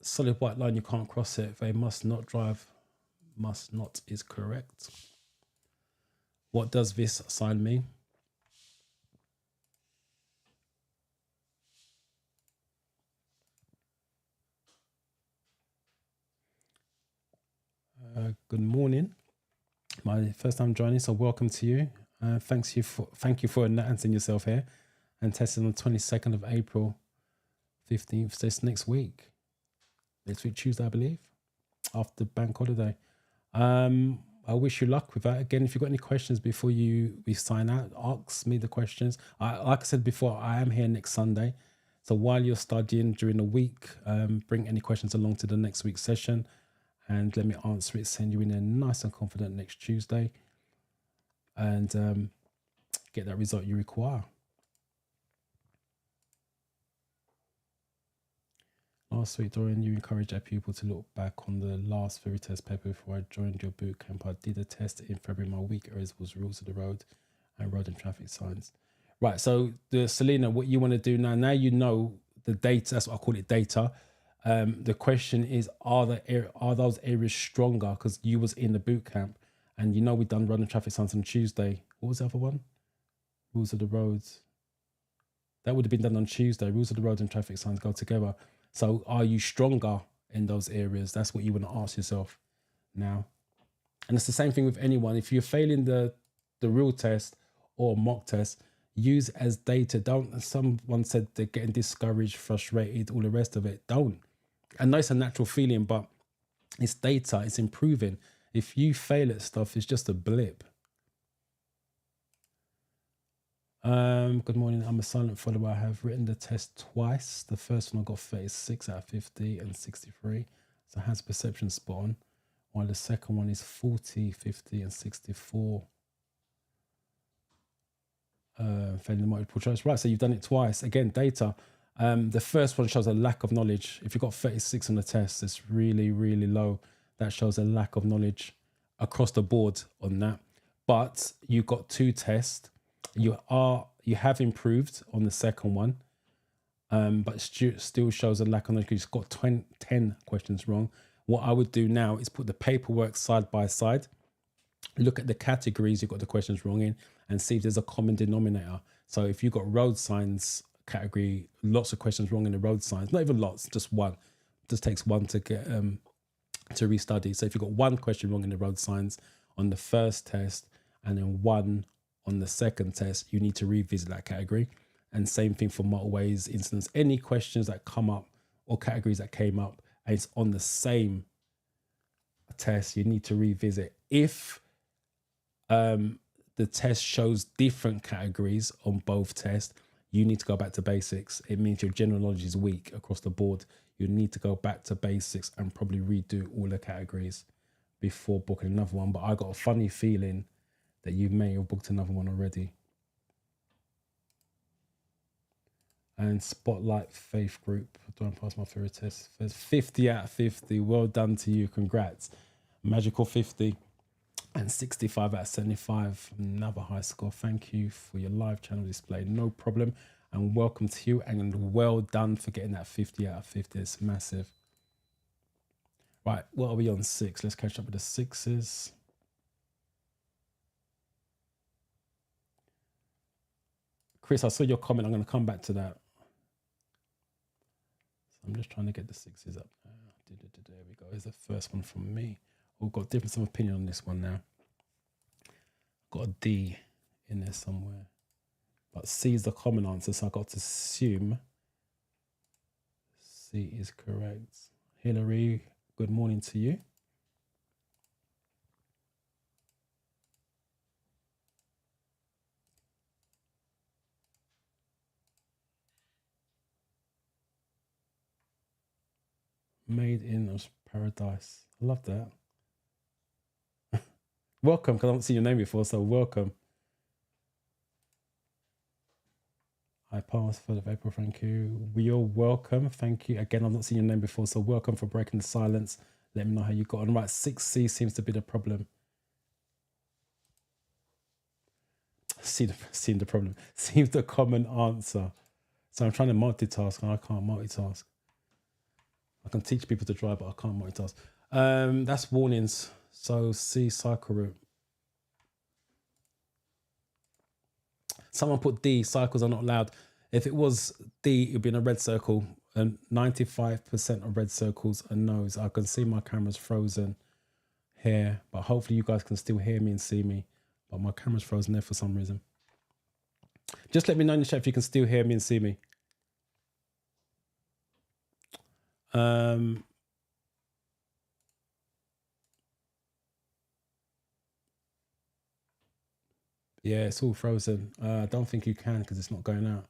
Solid white line, you can't cross it. They must not drive. Must not is correct. What does this sign mean? Good morning. My first time joining, so welcome to you. Thank you for announcing yourself here and testing on the 22nd of April, 15th. So it's next week Tuesday, I believe, after bank holiday. I wish you luck with that. Again, if you've got any questions before we sign out, ask me the questions. Like I said before, I am here next Sunday. So while you're studying during the week, bring any questions along to the next week's session and let me answer it, send you in there nice and confident next Tuesday and get that result you require. Last week, Dorian, you encouraged our people to look back on the last theory test paper before I joined your boot camp. I did a test in February. My weak areas was rules of the road and road and traffic signs. Right, so Selena, what you want to do now you know the data, that's what I call it, data. The question is, are those areas stronger? Because you was in the boot camp and you know we've done road and traffic signs on Tuesday. What was the other one? Rules of the roads. That would have been done on Tuesday. Rules of the road and traffic signs go together. So are you stronger in those areas? That's what you want to ask yourself now. And it's the same thing with anyone. If you're failing the real test or mock test, use as data. Don't, someone said they're getting discouraged, frustrated, all the rest of it. Don't. I know it's a natural feeling, but it's data, it's improving. If you fail at stuff, it's just a blip. Good morning. I'm a silent follower. I have written the test twice. The first one I got 36 out of 50 and 63. So it has perception spot on. While the second one is 40, 50 and 64. Failing the multiple choice. Right, so you've done it twice. Again, data. The first one shows a lack of knowledge. If you've got 36 on the test, it's really, really low. That shows a lack of knowledge across the board on that. But you got 2 tests. You have improved on the second one, but still shows a lack of knowledge. You've got 10 questions wrong. What I would do now is put the paperwork side by side, look at the categories you've got the questions wrong in, and see if there's a common denominator. So if you've got road signs category, lots of questions wrong in the road signs, not even lots, just one. It just takes one to get to restudy. So if you've got 1 question wrong in the road signs on the first test and then 1 on the second test, you need to revisit that category. And same thing for motorways, incidents, any questions that come up or categories that came up and it's on the same test, you need to revisit. If the test shows different categories on both tests, you need to go back to basics. It means your general knowledge is weak across the board. You need to go back to basics and probably redo all the categories before booking another one. But I got a funny feeling that you may have booked another one already. And Spotlight Faith Group, don't pass my theory test. There's 50 out of 50. Well done to you. Congrats. Magical 50 and 65 out of 75. Another high score. Thank you for your live channel display. No problem. And welcome to you. And well done for getting that 50 out of 50. It's massive. Right. What are we on 6? Let's catch up with the 6s. Chris, I saw your comment. I'm going to come back to that. So I'm just trying to get the 6s up. There we go. Here's the first one from me. We've got difference of opinion on this one now. Got a D in there somewhere. But C is the common answer, so I got to assume C is correct. Hillary, good morning to you. Made in Paradise. I love that. Welcome, because I haven't seen your name before, so welcome. I passed for the April, thank you. We all welcome, thank you. Again, I've not seen your name before, so welcome for breaking the silence. Let me know how you got on. Right, 6C seems to be the problem. Seem the problem. Seems the common answer. So I'm trying to multitask and I can't multitask. I can teach people to drive, but I can't multitask. That's warnings. So C, cycle route. Someone put D, cycles are not allowed. If it was D, it'd be in a red circle. And 95% of red circles are no's. I can see my camera's frozen here, but hopefully you guys can still hear me and see me. But my camera's frozen there for some reason. Just let me know in the chat if you can still hear me and see me. Yeah, it's all frozen. I don't think you can because it's not going out.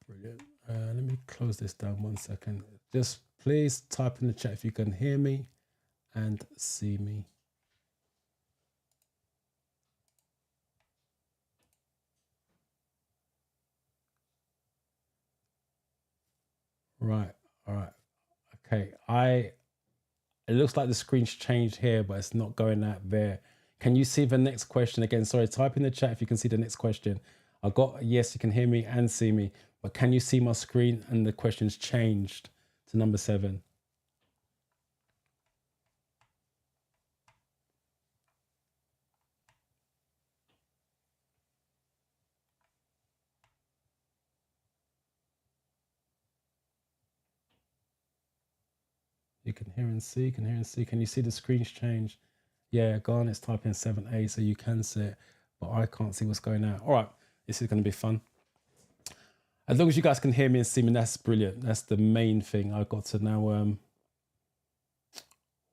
Brilliant. Let me close this down 1 second. Just please type in the chat if you can hear me and see me. Right. All right. Okay. It looks like the screen's changed here, but it's not going out there. Can you see the next question again? Sorry, type in the chat if you can see the next question. I got yes, you can hear me and see me, but can you see my screen and the question's changed to number 7? You can hear and see, can hear and see. Can you see the screen's changed? Yeah, Garnet's typing 7A, so you can see it, but I can't see what's going on. All right, this is going to be fun. As long as you guys can hear me and see me, that's brilliant. That's the main thing. I've got to now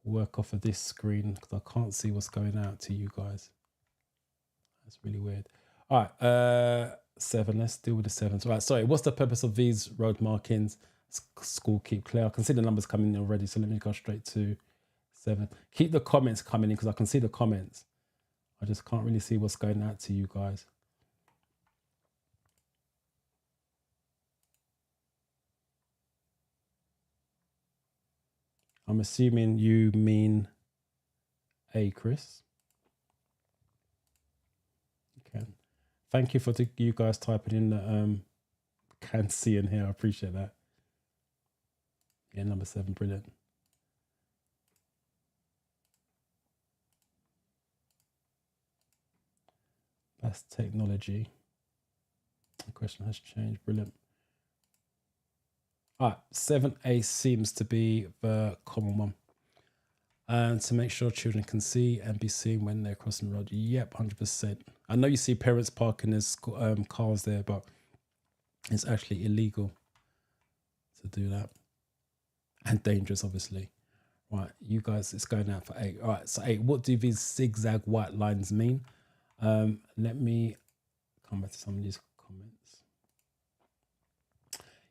work off of this screen because I can't see what's going out to you guys. That's really weird. All right, 7. Let's deal with the 7s. All right, sorry. What's the purpose of these road markings? School keep clear. I can see the numbers coming in already, so let me go straight to 7. Keep the comments coming in because I can see the comments. I just can't really see what's going out to you guys. I'm assuming you mean A, Chris. Okay. Thank you for you guys typing in the can see in here. I appreciate that. Yeah, number 7, brilliant. That's technology. The question has changed. Brilliant. All right, 7A seems to be the common one. And to make sure children can see and be seen when they're crossing the road. Yep, 100%. I know you see parents parking their cars there, but it's actually illegal to do that. And dangerous, obviously. Right, you guys, it's going out for 8. All right, so 8. What do these zigzag white lines mean? Let me come back to some of these comments.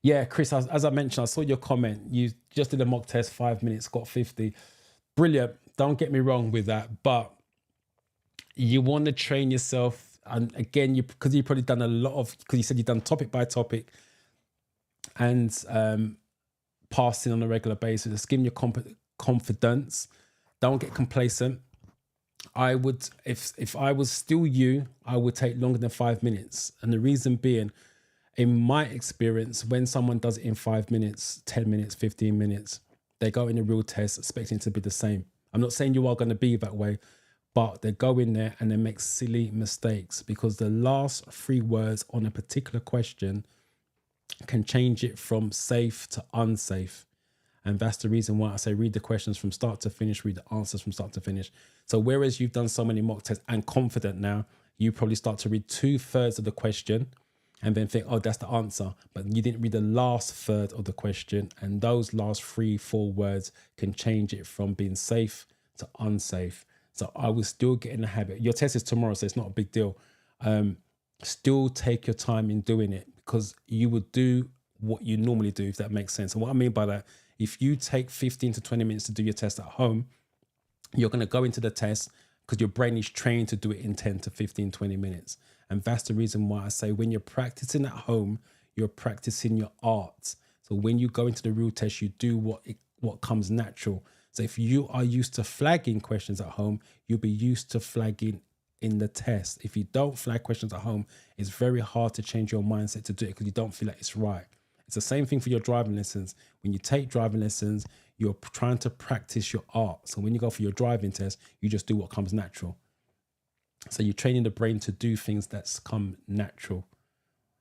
Yeah, Chris, as I mentioned, I saw your comment. You just did a mock test, 5 minutes, got 50. Brilliant. Don't get me wrong with that, but you want to train yourself. And again, because you've probably done a lot of, because you said you've done topic by topic and passing on a regular basis, just giving your confidence. Don't get complacent. I would, if I was still you, I would take longer than 5 minutes. And the reason being, in my experience, when someone does it in 5 minutes, 10 minutes, 15 minutes, they go in a real test expecting to be the same. I'm not saying you are going to be that way, but they go in there and they make silly mistakes because the last 3 words on a particular question can change it from safe to unsafe. And that's the reason why I say read the questions from start to finish, read the answers from start to finish. So whereas you've done so many mock tests and confident now, you probably start to read 2/3 of the question and then think, oh, that's the answer. But you didn't read the last third of the question. And those last 3-4 words can change it from being safe to unsafe. So I will still get in the habit. Your test is tomorrow, so it's not a big deal. Still take your time in doing it because you would do what you normally do, if that makes sense. And what I mean by that, if you take 15 to 20 minutes to do your test at home, you're going to go into the test because your brain is trained to do it in 10 to 15, 20 minutes. And that's the reason why I say when you're practicing at home, you're practicing your art. So when you go into the real test, you do what comes natural. So if you are used to flagging questions at home, you'll be used to flagging in the test. If you don't flag questions at home, it's very hard to change your mindset to do it because you don't feel like it's right. It's the same thing for your driving lessons. When you take driving lessons, you're trying to practice your art. So when you go for your driving test, you just do what comes natural. So you're training the brain to do things that's come natural.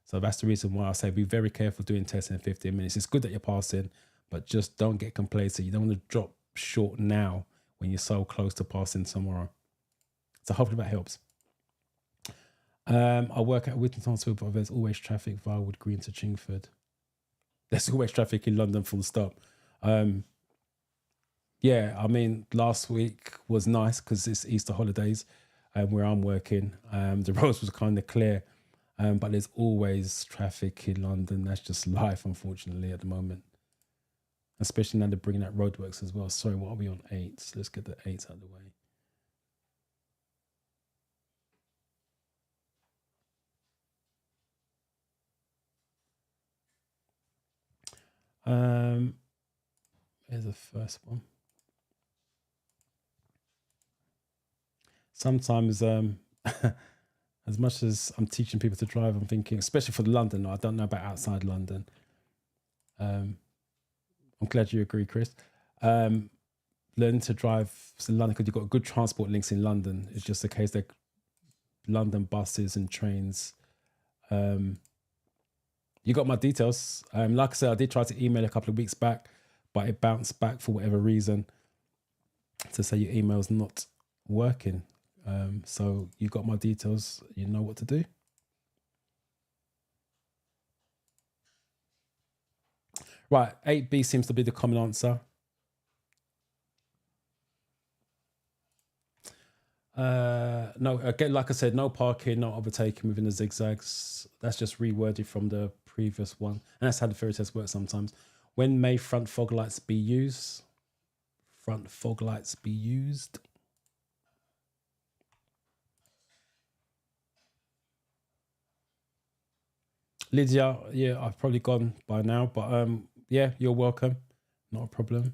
So that's the reason why I say be very careful doing tests in 15 minutes. It's good that you're passing, but just don't get complacent. You don't want to drop short now when you're so close to passing tomorrow. So hopefully that helps. I work at Whittington Hospital, but there's always traffic via Wood Green to Chingford. There's always traffic in London, full stop. Yeah, I mean, last week was nice because it's Easter holidays where I'm working. The roads was kind of clear, but there's always traffic in London. That's just life, unfortunately, at the moment. Especially now they're bringing out roadworks as well. Sorry, what are we on? 8? Let's get the 8 out of the way. Here's the first one. Sometimes, as much as I'm teaching people to drive, I'm thinking, especially for London, I don't know about outside London. I'm glad you agree, Chris. Learning to drive in London because you've got good transport links in London. It's just the case that London buses and trains. You got my details. Like I said, I did try to email a couple of weeks back, but it bounced back for whatever reason to say your email's not working. So you got my details. You know what to do. Right, 8B seems to be the common answer. No, again, like I said, no parking, no overtaking within the zigzags. That's just reworded from the previous one. And that's how the ferry test works sometimes. When may front fog lights be used? Front fog lights be used? Lydia, yeah, I've probably gone by now, but yeah, you're welcome. Not a problem.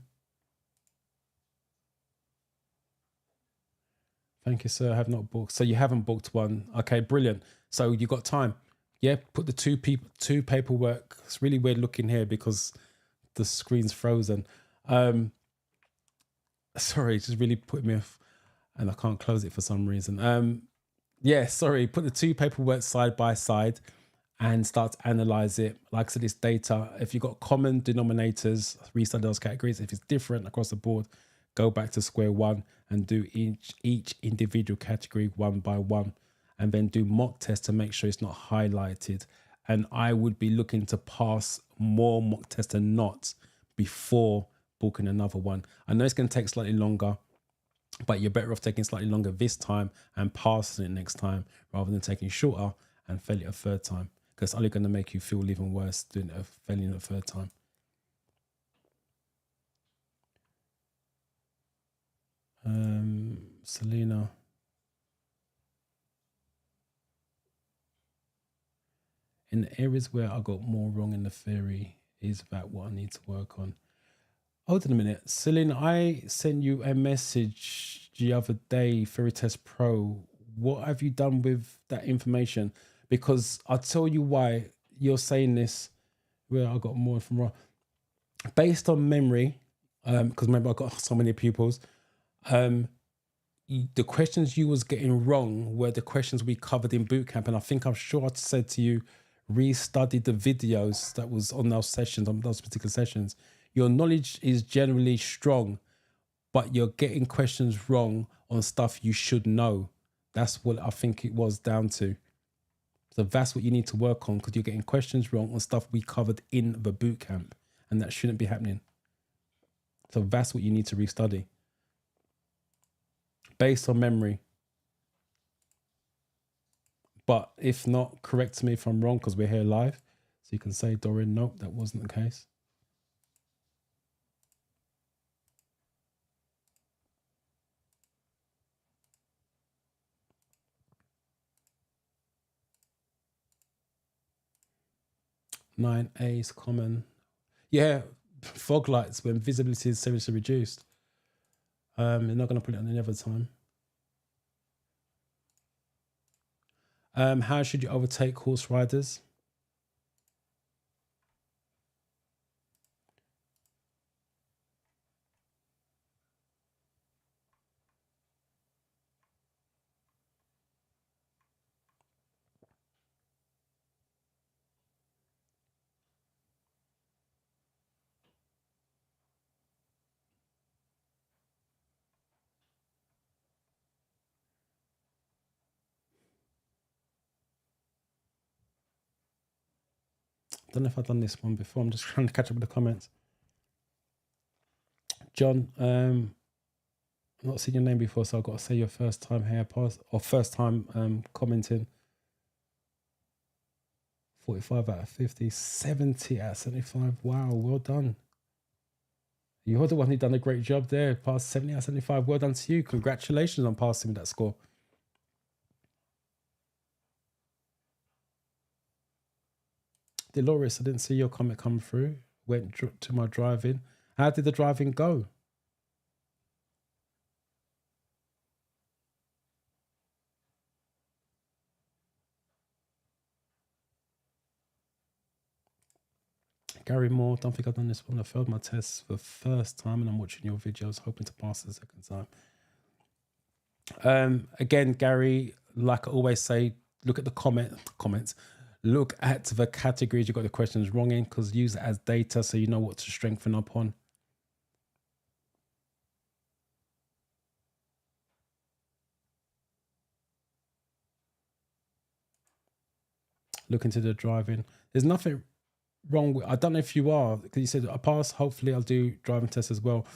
Thank you, sir. I have not booked. So you haven't booked one. Okay, brilliant. So you got time. Yeah, put the two paperwork. It's really weird looking here because the screen's frozen. Sorry, it's just really put me off and I can't close it for some reason. Yeah, sorry. Put the two paperwork side by side and start to analyze it. Like I said, it's data. If you've got common denominators, restudy those categories. If it's different across the board, go back to square one and do each individual category one by one, and then do mock tests to make sure it's not highlighted. And I would be looking to pass more mock tests than not before booking another one. I know it's going to take slightly longer, but you're better off taking slightly longer this time and passing it next time rather than taking shorter and failing it a third time, because it's only going to make you feel even worse doing it, failing it a third time. Selena. In the areas where I got more wrong in the theory, is that what I need to work on? Hold on a minute. Selena, I sent you a message the other day, Theory Test Pro. What have you done with that information? Because I'll tell you why you're saying this, where I got more from wrong. Based on memory, because remember I got so many pupils, the questions you was getting wrong were the questions we covered in bootcamp. And I think I'm sure I said to you, re-study the videos that was on those sessions, on those particular sessions. Your knowledge is generally strong, but you're getting questions wrong on stuff you should know. That's what I think it was down to. So that's what you need to work on, because you're getting questions wrong on stuff we covered in the bootcamp, and that shouldn't be happening. So that's what you need to restudy. Based on memory. But if not, correct me if I'm wrong, because we're here live. So you can say, Dorian, nope, that wasn't the case. Nine A is common. Yeah, fog lights when visibility is seriously reduced. You're not going to put it on any other time. How should you overtake horse riders? don't know if I've done this one before. I'm just trying to catch up with the comments. John, I've not seen your name before, so I've got to say your first time here, or first time commenting. 45 out of 50, 70 out of 75. Wow, well done. You're the one who done a great job there. Passed 70 out of 75. Well done to you. Congratulations on passing that score. Dolores, I didn't see your comment come through. Went to my driving. How did the driving go? Gary Moore, don't think I've done this one. I failed my tests for the first time and I'm watching your videos, hoping to pass the second time. Again, Gary, like I always say, look at the comments. Look at the categories you got the questions wrong in, because use it as data so you know what to strengthen up on. Look into the driving. There's nothing wrong with, I don't know if you are, because you said I pass, hopefully I'll do driving tests as well.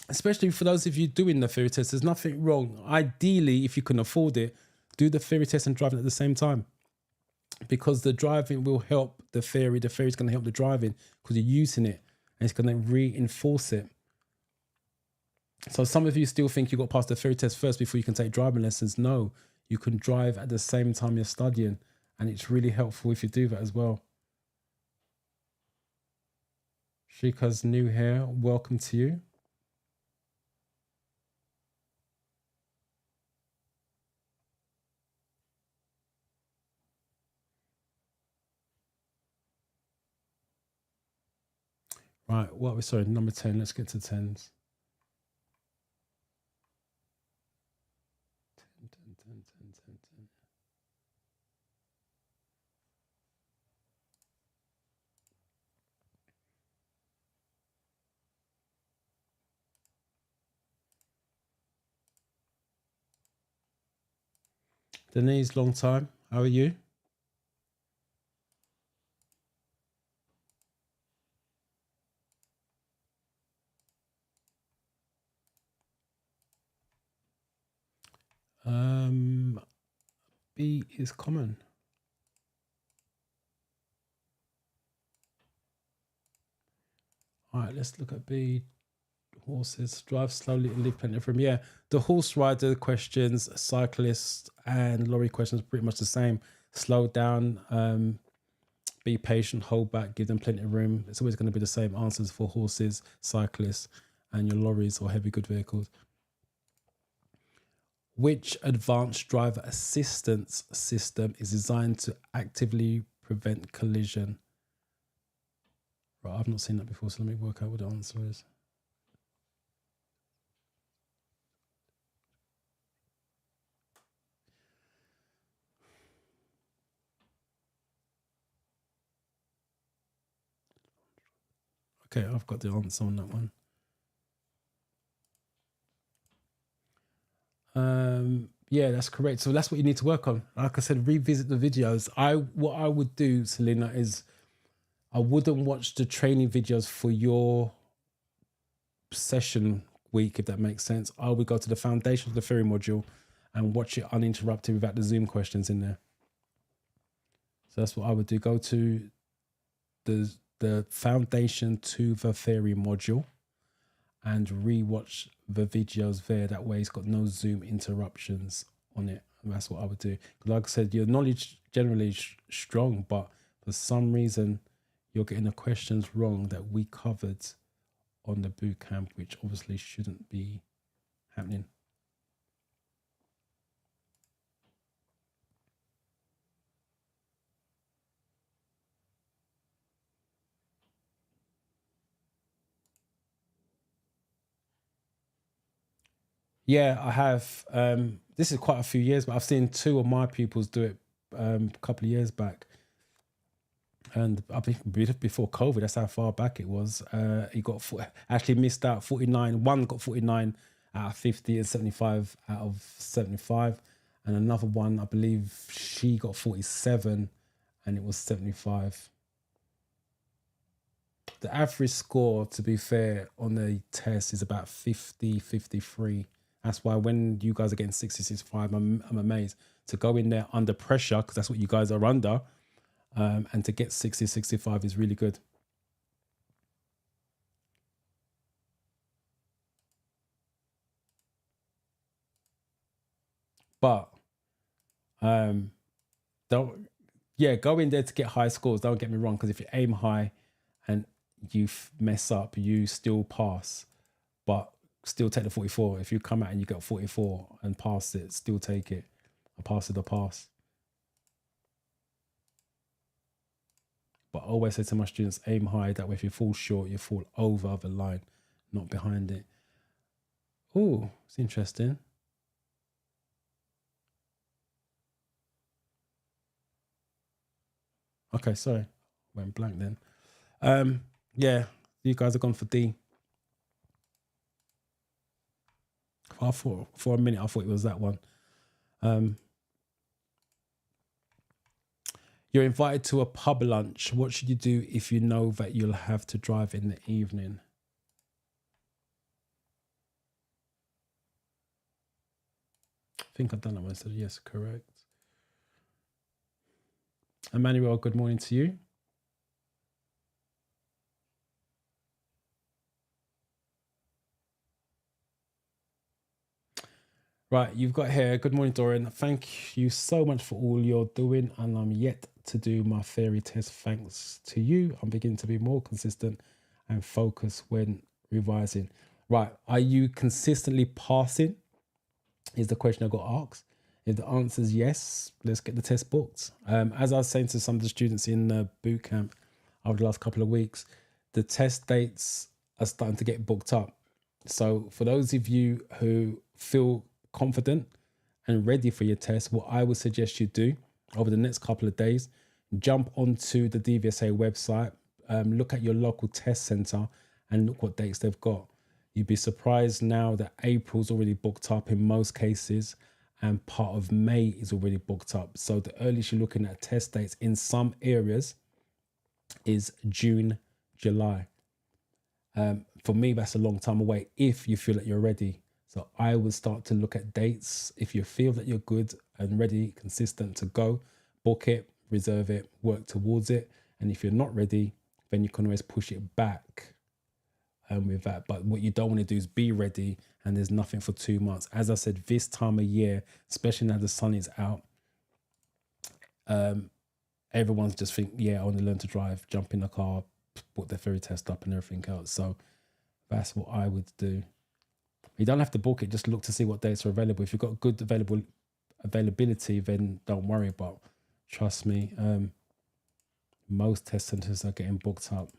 Especially for those of you doing the theory test, there's nothing wrong. Ideally, if you can afford it, do the theory test and driving at the same time, because the driving will help the theory. The theory is going to help the driving because you're using it and it's going to reinforce it. So some of you still think you got past the theory test first before you can take driving lessons. No, you can drive at the same time you're studying, and it's really helpful if you do that as well. Shika's new here. Welcome to you. Right, what we sorry, number 10. Let's get to 10s. 10. Denise, long time. How are you? B is common. All right, let's look at B. Horses, drive slowly and leave plenty of room. Yeah, the horse rider questions, cyclist and lorry questions are pretty much the same. Slow down, be patient, hold back, give them plenty of room. It's always going to be the same answers for horses, cyclists, and your lorries or heavy good vehicles. Which advanced driver assistance system is designed to actively prevent collision? Right, I've not seen that before, so let me work out what the answer is. Okay, I've got the answer on that one. Yeah, that's correct. So that's what you need to work on. Like I said, revisit the videos. What I would do, Selena, is I wouldn't watch the training videos for your session week, if that makes sense. I would go to the foundation of the theory module and watch it uninterrupted without the Zoom questions in there. So that's what I would do. Go to the foundation to the theory module and rewatch the videos there. That way it's got no Zoom interruptions on it. And that's what I would do. Like I said, your knowledge generally is strong, but for some reason you're getting the questions wrong that we covered on the boot camp, which obviously shouldn't be happening. Yeah, I have. This is quite a few years, but I've seen two of my pupils do it a couple of years back. And I think before COVID, that's how far back it was. He actually missed out 49. One got 49 out of 50 and 75 out of 75. And another one, I believe she got 47 and it was 75. The average score, to be fair, on the test is about 50, 53. That's why when you guys are getting 60, 65, I'm amazed. To go in there under pressure, because that's what you guys are under, and to get 60, 65 is really good. But don't, yeah, go in there to get high scores. Don't get me wrong, because if you aim high and you mess up, you still pass, but still take the 44. If you come out and you get 44 and pass it, still take it. A pass is a pass. But I always say to my students, aim high. That way, if you fall short, you fall over the line, not behind it. Oh, it's interesting. Okay, sorry. Went blank then. Yeah, you guys have gone for D. I thought for a minute, I thought it was that one. You're invited to a pub lunch. What should you do if you know that you'll have to drive in the evening? I think I've done that one. So yes, correct. Emmanuel, good morning to you. Right, you've got here. Good morning, Dorian. Thank you so much for all you're doing, and I'm yet to do my theory test. Thanks to you, I'm beginning to be more consistent and focused when revising. Right, are you consistently passing? Is the question I got asked. If the answer is yes, let's get the test booked. As I was saying to some of the students in the boot camp over the last couple of weeks, the test dates are starting to get booked up. So for those of you who feel confident and ready for your test, what I would suggest you do over the next couple of days, jump onto the DVSA website, look at your local test center and look what dates they've got. You'd be surprised now that April's already booked up in most cases and part of May is already booked up. So the earliest you're looking at test dates in some areas is June, July. For me, that's a long time away if you feel that you're ready. So I would start to look at dates. If you feel that you're good and ready, consistent to go, book it, reserve it, work towards it. And if you're not ready, then you can always push it back with that. But what you don't want to do is be ready and there's nothing for 2 months. As I said, this time of year, especially now the sun is out, everyone's just think, yeah, I want to learn to drive, jump in the car, put their theory test up and everything else. So that's what I would do. You don't have to book it, just look to see what dates are available. If you've got good availability, then don't worry. But trust me, most test centers are getting booked up.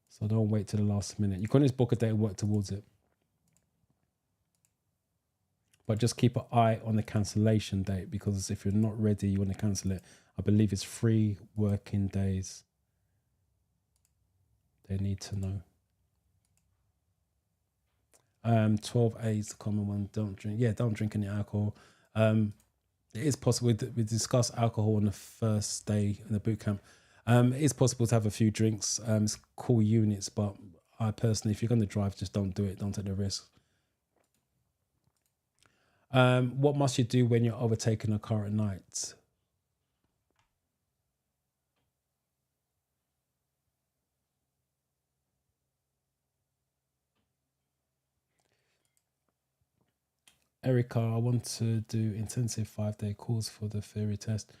So don't wait till the last minute. You can just book a date and work towards it. But just keep an eye on the cancellation date, because if you're not ready, you want to cancel it. I believe it's 3 working days. They need to know. 12A is the common one. Don't drink. Yeah, don't drink any alcohol. It is possible. We discussed alcohol on the first day in the boot camp. It is possible to have a few drinks. It's cool units, but I personally, if you're going to drive, just don't do it. Don't take the risk. What must you do when you're overtaking a car at night? Erica, I want to do intensive 5-day course for the theory test.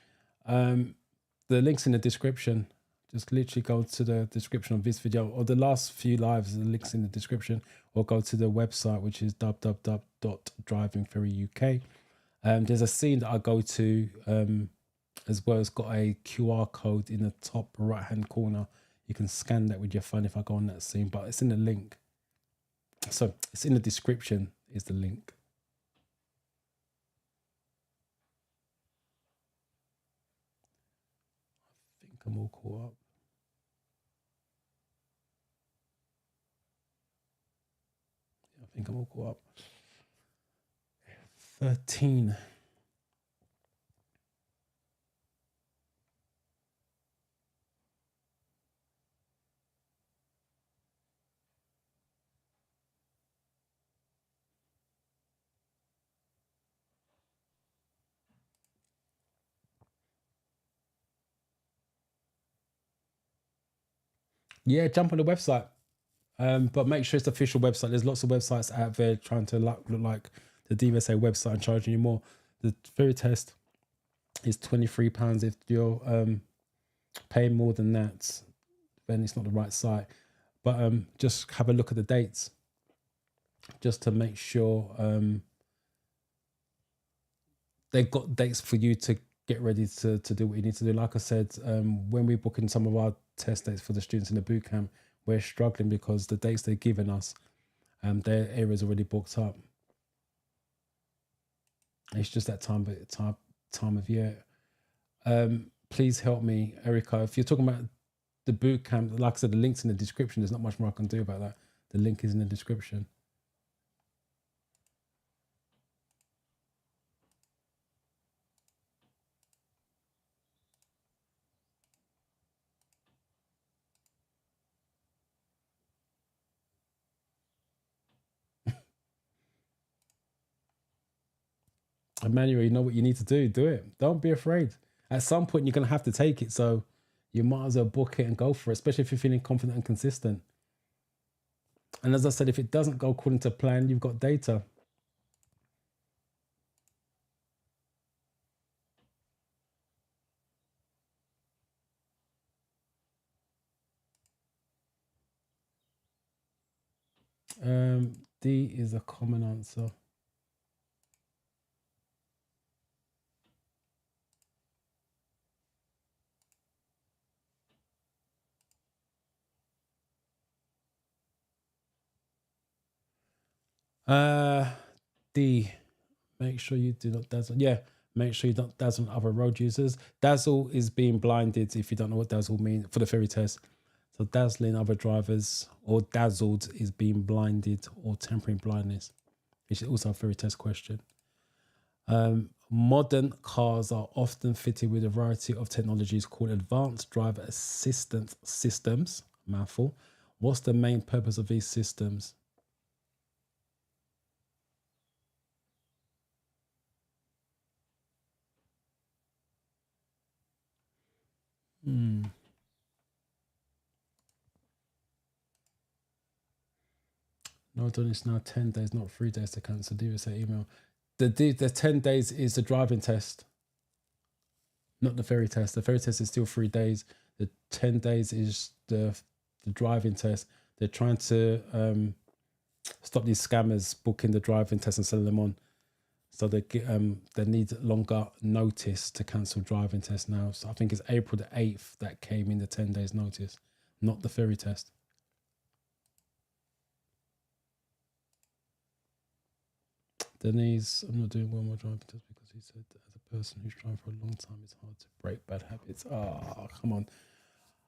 The link's in the description. Just literally go to the description of this video or the last few lives, the links in the description, or go to the website, which is www.drivingtheoryuk. There's a scene that I go to as well. It's got a QR code in the top right hand corner. You can scan that with your phone if I go on that scene, but it's in the link. So it's in the description is the link. I think I'm all caught up. I think I'm all caught up. 13. Yeah, jump on the website. But make sure it's the official website. There's lots of websites out there trying to look like the DVSA website and charging you more. The theory test is £23. If you're paying more than that, then it's not the right site. But just have a look at the dates, just to make sure they've got dates for you to get ready to do what you need to do. Like I said, when we book in some of our test dates for the students in the boot camp, we're struggling because the dates they're giving us, their area's already booked up. It's just that time of year. Please help me, Erica. If you're talking about the boot camp, like I said, the link's in the description. There's not much more I can do about that. The link is in the description. Emmanuel, you know what you need to do. Do it. Don't be afraid. At some point, you're going to have to take it. So you might as well book it and go for it, especially if you're feeling confident and consistent. And as I said, if it doesn't go according to plan, you've got data. D is a common answer. D, make sure you do not dazzle. Yeah, make sure you don't dazzle other road users. Dazzle is being blinded, if you don't know what dazzle means, for the ferry test. So dazzling other drivers or dazzled is being blinded or temporary blindness, which is also a ferry test question. Modern cars are often fitted with a variety of technologies called advanced driver assistance systems. Mouthful. What's the main purpose of these systems? No, done. It's now 10 days, not 3 days to cancel. DVSA email. The 10 days is the driving test, not the ferry test. The ferry test is still 3 days. The 10 days is the driving test. They're trying to stop these scammers booking the driving test and selling them on. So they need longer notice to cancel driving test now. So I think it's April the 8th that came in the 10 days notice, not the ferry test. Denise, I'm not doing one more driving test because he said as a person who's driving for a long time, it's hard to break bad habits. Oh, come on.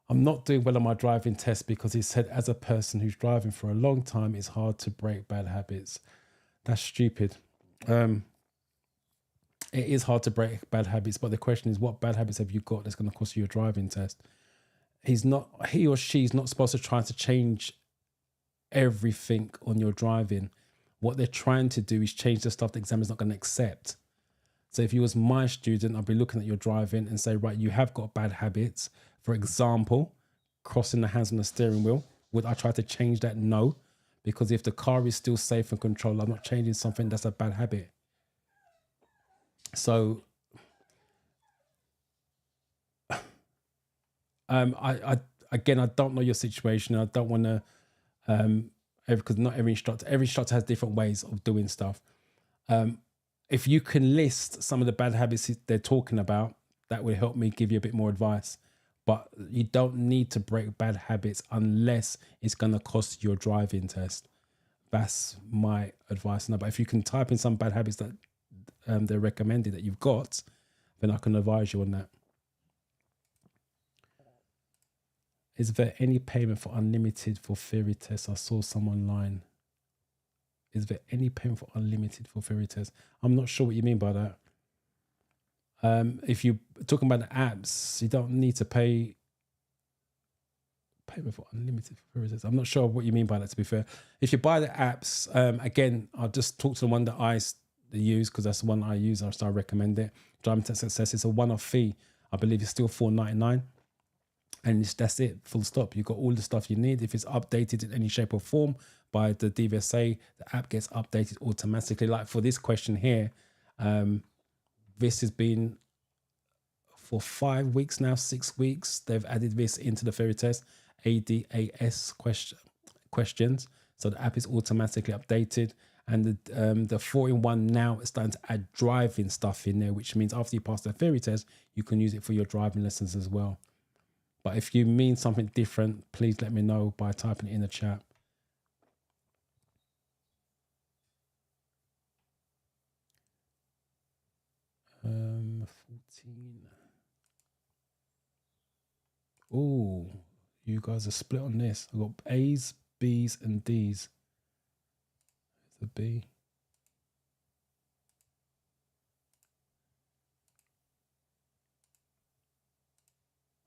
I'm not doing well on my driving test because he said as a person who's driving for a long time, it's hard to break bad habits. That's stupid. It is hard to break bad habits, but the question is, what bad habits have you got that's going to cost you your driving test? He or she's not supposed to try to change everything on your driving. What they're trying to do is change the stuff the examiner's not going to accept. So if you was my student, I'd be looking at your driving and say, right, you have got bad habits. For example, crossing the hands on the steering wheel. Would I try to change that? No, because if the car is still safe and controlled, I'm not changing something that's a bad habit. So I don't know your situation. I don't want to because not every instructor has different ways of doing stuff. If you can list some of the bad habits they're talking about, that would help me give you a bit more advice. But you don't need to break bad habits unless it's going to cost your driving test. That's my advice now. But if you can type in some bad habits that they're recommended that you've got, then I can advise you on that. Is there any payment for unlimited for theory tests? I saw some online. Is there any payment for unlimited for theory tests? I'm not sure what you mean by that. If you're talking about the apps, you don't need to pay payment for unlimited for theory tests. I'm not sure what you mean by that, to be fair. If you buy the apps, again, I'll just talk to the one that I use because that's the one I use. I recommend it. Driving Test Success. It's a one-off fee. I believe it's still $4.99. And that's it, full stop. You've got all the stuff you need. If it's updated in any shape or form by the DVSA, the app gets updated automatically. Like for this question here, this has been for 5 weeks now, 6 weeks. They've added this into the theory test, ADAS questions. So the app is automatically updated. And the 4-in-1 now is starting to add driving stuff in there, which means after you pass the theory test, you can use it for your driving lessons as well. But if you mean something different, please let me know by typing it in the chat. Um, 14. Oh, you guys are split on this. I've got A's, B's, and D's. The B.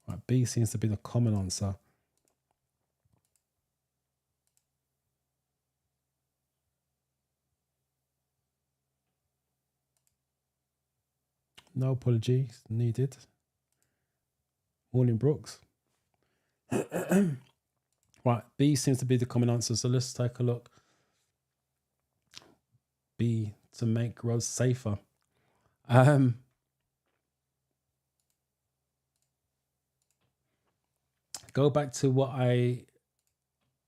Right, B seems to be the common answer. No apologies needed. Morning, Brooks. Right, B seems to be the common answer. So let's take a look. B, to make roads safer. Go back to what I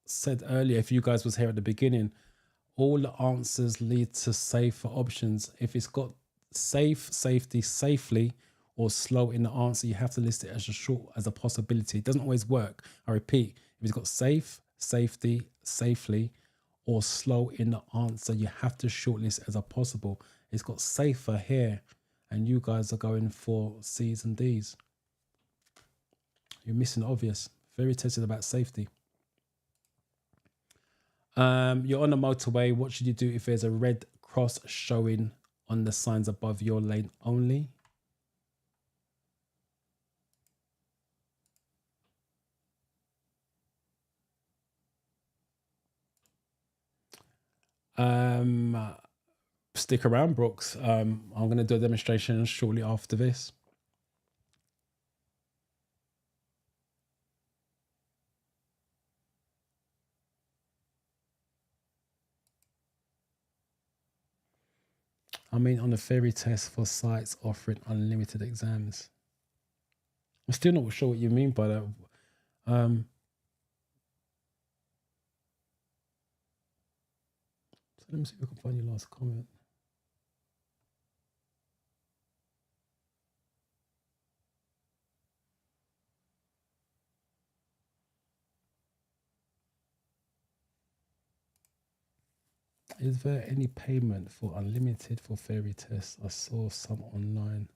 said earlier. If you guys was here at the beginning, all the answers lead to safer options. If it's got safe, safety, safely, or slow in the answer, you have to list it as short as a possibility. It doesn't always work. I repeat, if it's got safe, safety, safely, or slow in the answer, you have to shortlist as a possible. It's got safer here, and you guys are going for C's and D's. You're missing the obvious. Very tested about safety. You're on the motorway. What should you do if there's a red cross showing on the signs above your lane only? Stick around, Brooks. I'm going to do a demonstration shortly after this. I mean, on the theory test for sites offering unlimited exams. I'm still not sure what you mean by that. So let me see if I can find your last comment. Is there any payment for unlimited for theory tests? I saw some online.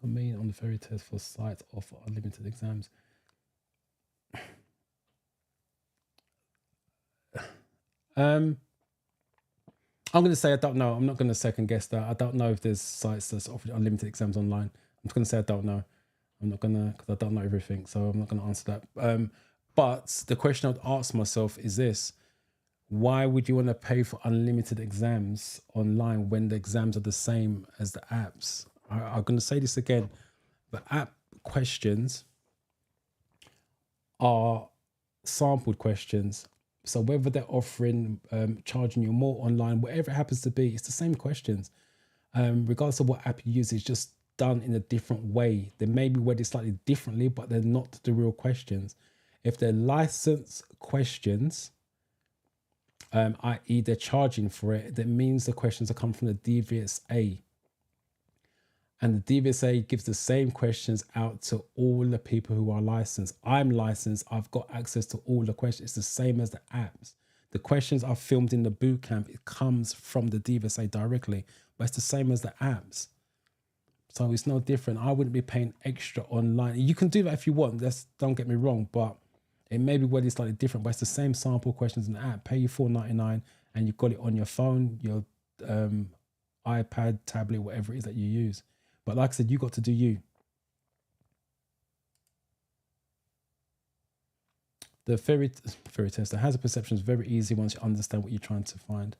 I mean, on the theory test for sites offer unlimited exams. I'm going to say I don't know. I'm not going to second guess that. I don't know if there's sites that's offering unlimited exams online. I'm just going to say I don't know. I'm not going to, because I don't know everything, so I'm not going to answer that. But the question I'd ask myself is this: why would you want to pay for unlimited exams online when the exams are the same as the apps? I'm going to say this again: the app questions are sampled questions. So whether they're offering, charging you more online, whatever it happens to be, it's the same questions. Regardless of what app you use, it's just done in a different way. They may be worded slightly differently, but they're not the real questions. If they're licensed questions, i.e. they're charging for it, that means the questions are coming from the DVSA. And the DVSA gives the same questions out to all the people who are licensed. I'm licensed. I've got access to all the questions. It's the same as the apps. The questions are filmed in the boot camp. It comes from the DVSA directly, but it's the same as the apps. So it's no different. I wouldn't be paying extra online. You can do that if you want. Don't get me wrong, but it may be worded slightly different, but it's the same sample questions in the app. Pay you $4.99 and you've got it on your phone, your iPad, tablet, whatever it is that you use. But like I said, you got to do you. The theory test, the hazard perception is very easy once you understand what you're trying to find.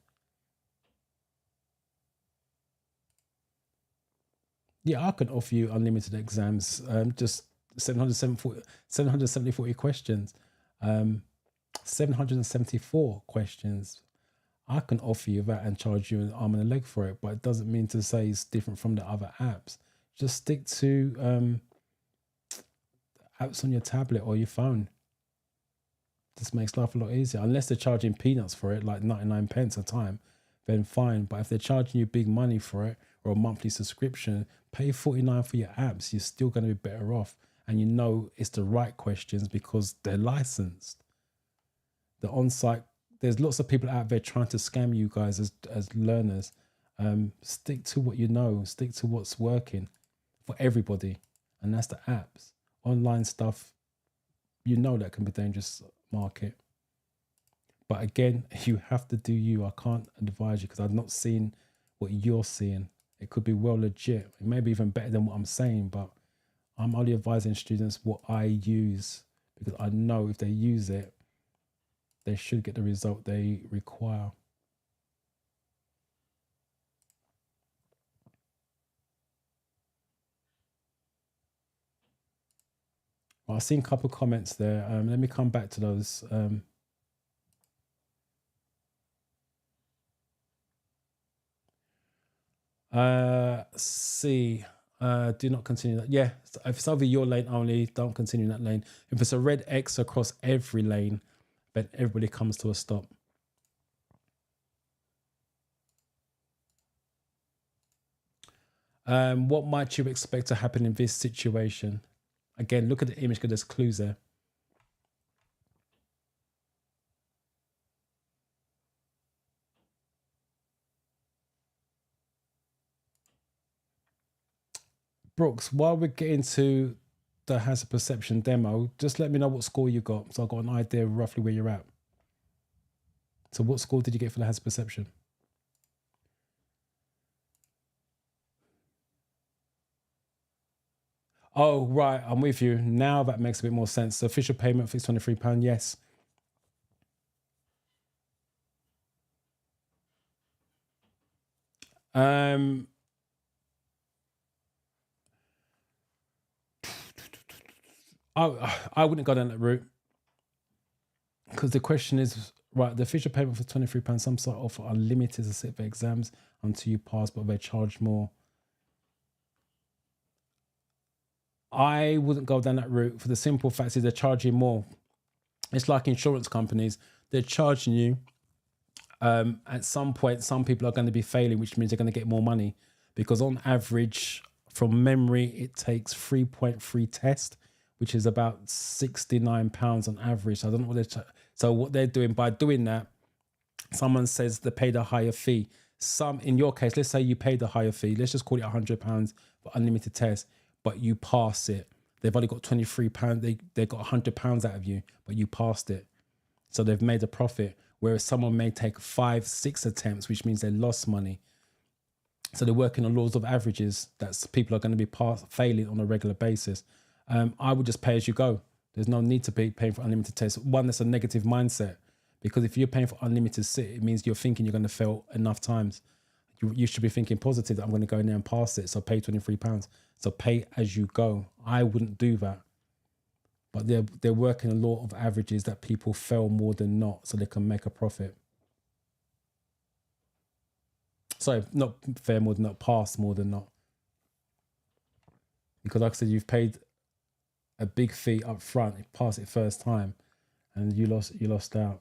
Yeah, I can offer you unlimited exams. Just 770 questions. 774 questions. I can offer you that and charge you an arm and a leg for it, but it doesn't mean to say it's different from the other apps. Just stick to apps on your tablet or your phone. This makes life a lot easier. Unless they're charging peanuts for it, like 99 pence a time, then fine. But if they're charging you big money for it or a monthly subscription, pay 49 for your apps. You're still going to be better off. And you know it's the right questions because they're licensed. The on-site, there's lots of people out there trying to scam you guys as learners. Stick to what you know. Stick to what's working for everybody. And that's the apps. Online stuff, you know that can be dangerous market. But again, you have to do you. I can't advise you because I've not seen what you're seeing. It could be well legit. It may be even better than what I'm saying, but I'm only advising students what I use because I know if they use it, they should get the result they require. Well, I've seen a couple of comments there. Let me come back to those. C. Do not continue that. Yeah, if it's over your lane only, don't continue that lane. If it's a red X across every lane, then everybody comes to a stop. What might you expect to happen in this situation? Again, look at the image because there's clues there. Brooks, while we're getting to the hazard perception demo, just let me know what score you got so I've got an idea of roughly where you're at. So what score did you get for the hazard perception? Oh, right, I'm with you. Now that makes a bit more sense. So official payment for £23, yes. I wouldn't go down that route because the question is, right, the official payment for £23, some sort of unlimited to sit for exams until you pass, but they charge more. I wouldn't go down that route for the simple fact is they're charging more. It's like insurance companies. They're charging you. At some point, some people are going to be failing, which means they're going to get more money because on average, from memory, it takes 3.3 tests, which is about £69 on average. So I don't know what they're doing by doing that. Someone says they paid a higher fee. In your case, let's say you paid a higher fee. Let's just call it £100 for unlimited tests, but you pass it. They've only got £23. They got £100 out of you, but you passed it. So they've made a profit. Whereas someone may take 5-6 attempts, which means they lost money. So they're working on laws of averages. That's people are going to be failing on a regular basis. I would just pay as you go. There's no need to be paying for unlimited tests. One, that's a negative mindset. Because if you're paying for unlimited sit, it means you're thinking you're going to fail enough times. You should be thinking positive that I'm going to go in there and pass it. So pay £23. So pay as you go. I wouldn't do that. But they're working a law of averages that people fail more than not so they can make a profit. Sorry, not fair more than not, pass more than not. Because like I said, you've paid a big fee up front, you pass it first time, and you lost out.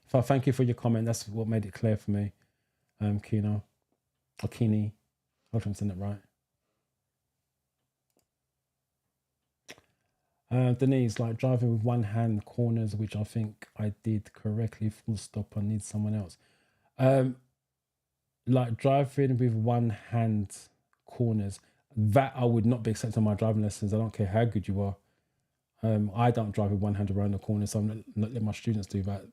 So thank you for your comment. That's what made it clear for me. Kino. Or Kini. I hope I'm saying it right. Denise, like driving with one hand corners, which I think I did correctly, full stop, I need someone else. Like driving with one hand corners, that I would not be accepting my driving lessons. I don't care how good you are. I don't drive with one hand around the corner, so I'm not letting my students do that.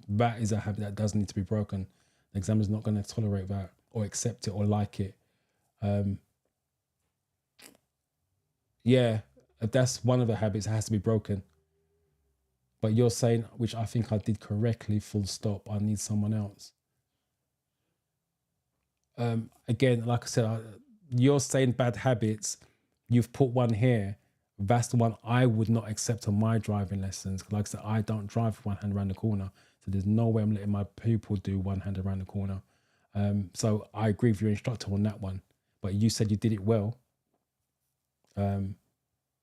That is a habit that does need to be broken. The examiner's not going to tolerate that or accept it or like it. Yeah, that's one of the habits that has to be broken. But you're saying, which I think I did correctly, full stop, I need someone else. Again, like I said, you're saying bad habits, you've put one here. That's the one I would not accept on my driving lessons. Like I said, I don't drive with one hand around the corner. So there's no way I'm letting my pupil do one hand around the corner. So I agree with your instructor on that one. But you said you did it well.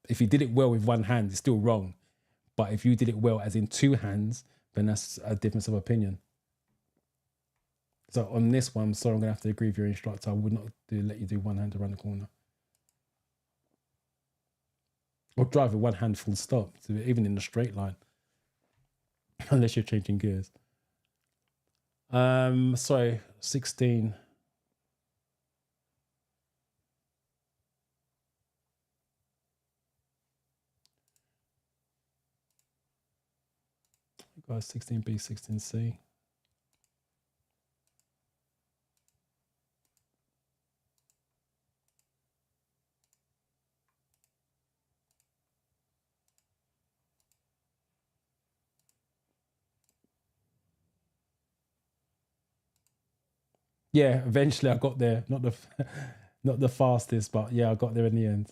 If you did it well with one hand, it's still wrong. But if you did it well as in two hands, then that's a difference of opinion. So on this one, I'm sorry, I'm going to have to agree with your instructor. I would not let you do one hand around the corner. Or drive with one hand full stop, so even in a straight line. Unless you're changing gears. Sorry, 16. You got 16B, 16C. Yeah, eventually I got there. Not the fastest, but yeah, I got there in the end.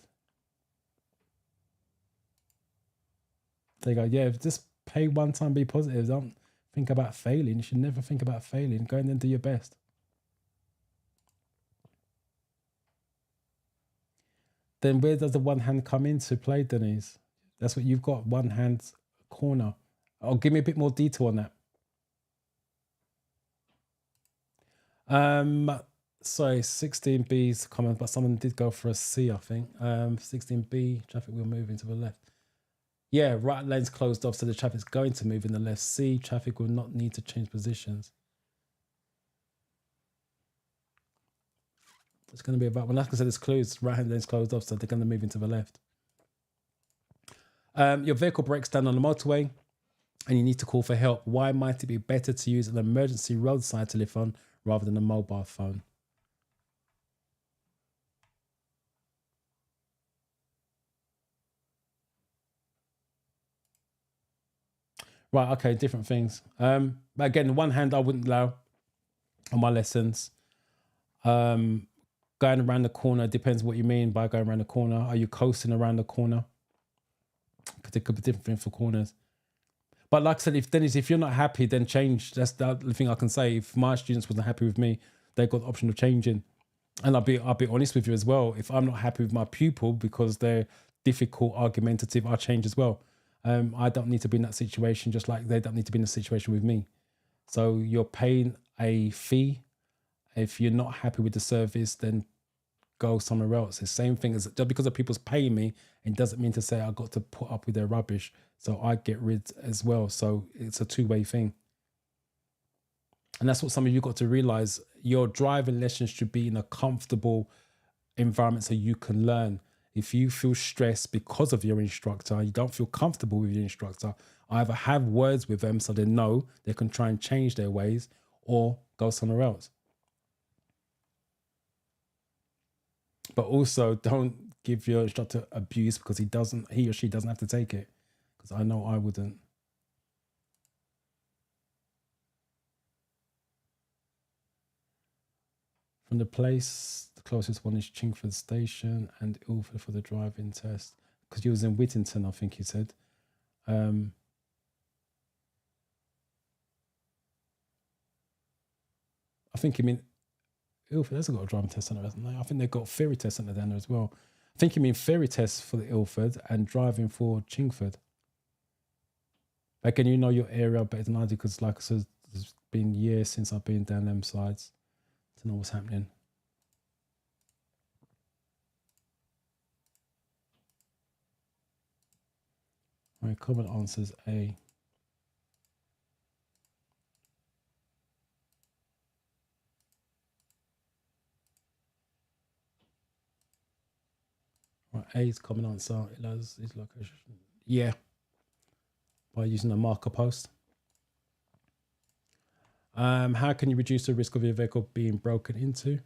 They go, yeah, just pay one time, be positive. Don't think about failing. You should never think about failing. Go in and do your best. Then where does the one hand come into play, Denise? That's what you've got, one hand corner. Oh, give me a bit more detail on that. Sorry, 16B's comment, but someone did go for a C, I think. 16B, traffic will move into the left. Yeah, right lane's closed off, so the traffic's going to move in the left. C, traffic will not need to change positions. It's going to be about, when like I said, it's closed, right hand lane's closed off, so they're going to move into the left. Your vehicle breaks down on the motorway and you need to call for help. Why might it be better to use an emergency roadside telephone rather than a mobile phone? Right, okay, different things. But again, one hand I wouldn't allow on my lessons. Going around the corner depends what you mean by going around the corner. Are you coasting around the corner? Because it could be different things for corners. But like I said, if you're not happy, then change. That's the other thing I can say. If my students wasn't happy with me, they got the option of changing. And I'll be honest with you as well. If I'm not happy with my pupil because they're difficult, argumentative, I'll change as well. I don't need to be in that situation, just like they don't need to be in a situation with me. So you're paying a fee. If you're not happy with the service, then go somewhere else. It's the same thing as just because of people's paying me, it doesn't mean to say I got to put up with their rubbish. So I get rid as well. So it's a two-way thing. And that's what some of you got to realize. Your driving lessons should be in a comfortable environment so you can learn. If you feel stressed because of your instructor, you don't feel comfortable with your instructor, either have words with them so they know they can try and change their ways or go somewhere else. But also don't give your instructor abuse because he or she doesn't have to take it. Because I know I wouldn't. From the place, the closest one is Chingford Station and Ilford for the driving test. Because you was in Whittington, I think you said. I think you mean Ilford hasn't got a driving test centre, hasn't they? I think they've got ferry test centre down there as well. I think you mean ferry tests for the Ilford and driving for Chingford. Again, you know your area better than I do because, like I said, it's been years since I've been down them sides to know what's happening. My common answer is A. Right, A is common answer. It has its location. Yeah. By using a marker post. How can you reduce the risk of your vehicle being broken into?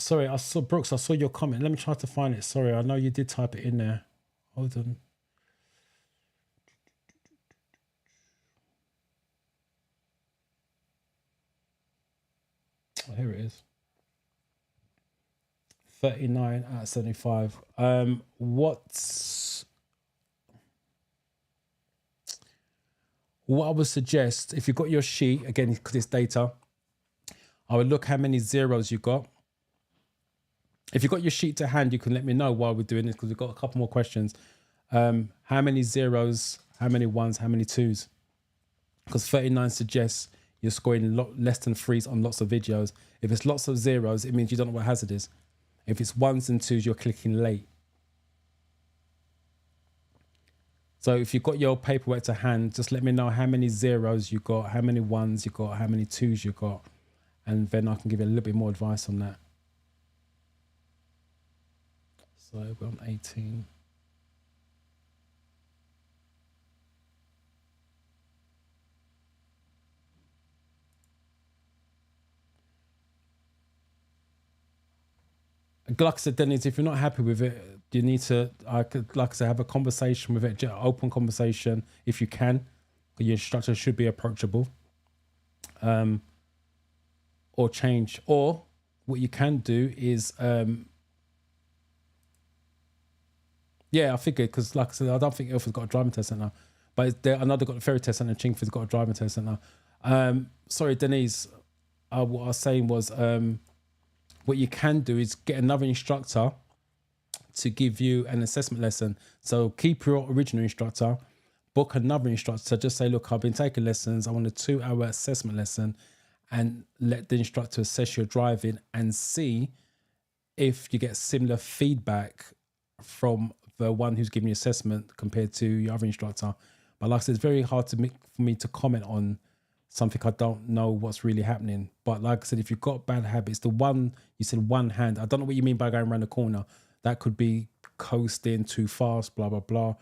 Sorry, I saw Brooks. I saw your comment. Let me try to find it. Sorry, I know you did type it in there. Hold on. Oh, here it is. 39 out of 75. What I would suggest, if you've got your sheet, again, because it's data, I would look how many zeros you got. If you've got your sheet to hand, you can let me know while we're doing this, because we've got a couple more questions. How many zeros, how many ones, how many twos? Because 39 suggests you're scoring less than threes on lots of videos. If it's lots of zeros, it means you don't know what hazard is. If it's ones and twos, you're clicking late. So if you've got your paperwork to hand, just let me know how many zeros you got, how many ones you got, how many twos you got, and then I can give you a little bit more advice on that. So we're on 18. Like I said, Dennis, if you're not happy with it, you need to, like I said, have a conversation with it, just open conversation if you can. Your instructor should be approachable. Or change. Or what you can do is, yeah, I figured, because like I said, I don't think Ilford's got a driving test centre, but I know they've got a ferry test centre and Chingford's got a driving test centre. Sorry, Denise, what I was saying was, what you can do is get another instructor to give you an assessment lesson. So keep your original instructor, book another instructor. Just say, look, I've been taking lessons. I want a 2-hour assessment lesson, and let the instructor assess your driving and see if you get similar feedback from the one who's giving you assessment compared to your other instructor. But like I said, it's very hard for me to comment on something I don't know what's really happening. But like I said, if you've got bad habits, the one, you said one hand, I don't know what you mean by going around the corner. That could be coasting too fast, blah, blah, blah.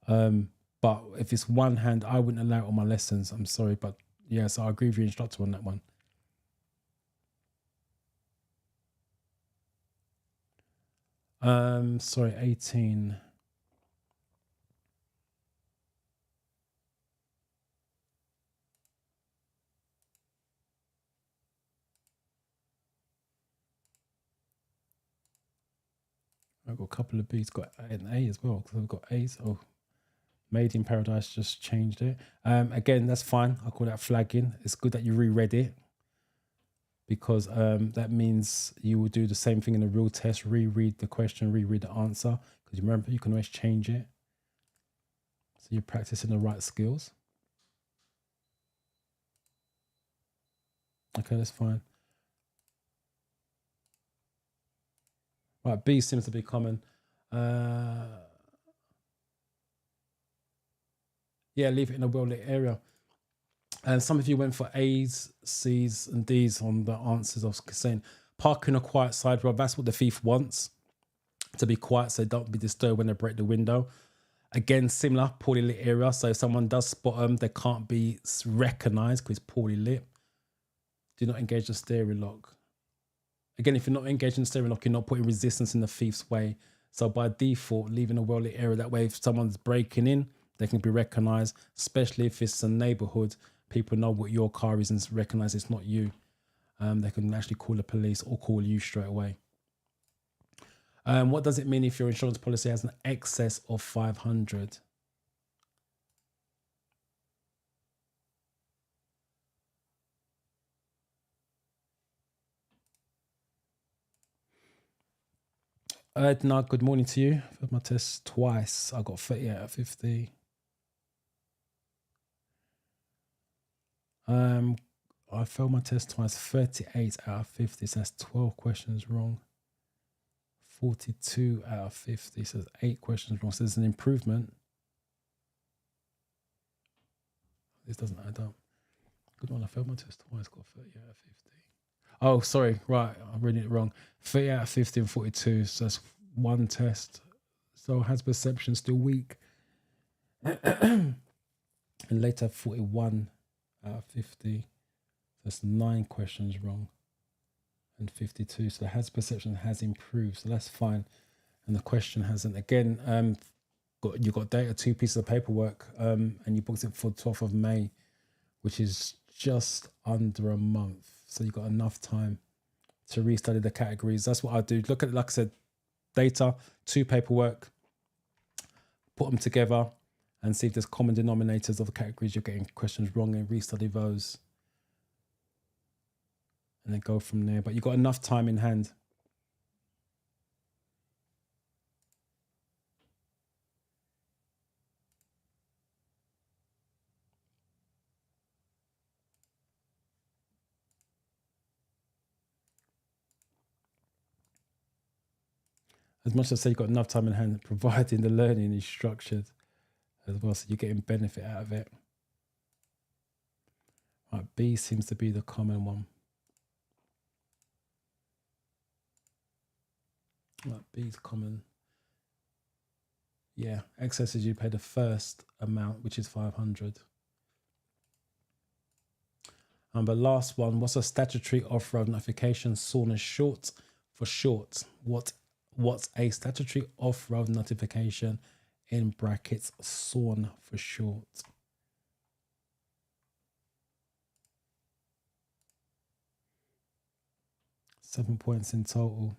But if it's one hand, I wouldn't allow it on my lessons. I'm sorry, but yes, I agree with your instructor on that one. Sorry, 18. I've got a couple of B's, got an A as well, because I've got A's. Oh, Made in Paradise just changed it. Again, that's fine. I call that flagging. It's good that you reread it, because that means you will do the same thing in a real test, reread the question, reread the answer, because you remember you can always change it. So you're practicing the right skills. Okay, that's fine. Right, B seems to be common. Yeah, leave it in a well-lit area. And some of you went for A's, C's, and D's on the answers. I was saying park in a quiet side road. That's what the thief wants, to be quiet, so don't be disturbed when they break the window. Again, similar, poorly lit area. So if someone does spot them, they can't be recognised because it's poorly lit. Do not engage the steering lock. Again, if you're not engaging the steering lock, you're not putting resistance in the thief's way. So by default, leaving a well-lit area. That way, if someone's breaking in, they can be recognised, especially if it's a neighbourhood. People know what your car is and recognise it's not you. They can actually call the police or call you straight away. What does it mean if your insurance policy has an excess of 500? Edna, good morning to you. I've had my test twice. I got 30 out of 50. I failed my test twice, 38 out of 50. So that's 12 questions wrong. 42 out of 50. So there's 8 questions wrong. So there's an improvement. This doesn't add up. Good one. I failed my test twice, got 30 out of 50. Oh, sorry. Right. I'm reading it wrong. 30 out of 50 and 42. So that's one test. So has perception still weak? And later 41 out of 50. That's 9 questions wrong. and 52. So the hazard perception has improved. So that's fine. And the question hasn't. Again, you got data, 2 pieces of paperwork, and you booked it for 12th of May, which is just under a month. So you've got enough time to restudy the categories. That's what I do. Look at, like I said, data, 2 paperwork, put them together and see if there's common denominators of the categories you're getting questions wrong and restudy those. And then go from there. But you've got enough time in hand. As much as I say you've got enough time in hand, providing the learning is structured as well, so you're getting benefit out of it. Right, B seems to be the common one. Right, B's common. Yeah, excess is you pay the first amount, which is 500. And the last one, what's a statutory off-road notification? SORN is short for short. What's a statutory off-road notification? In brackets, SORN for short. Seven points in total.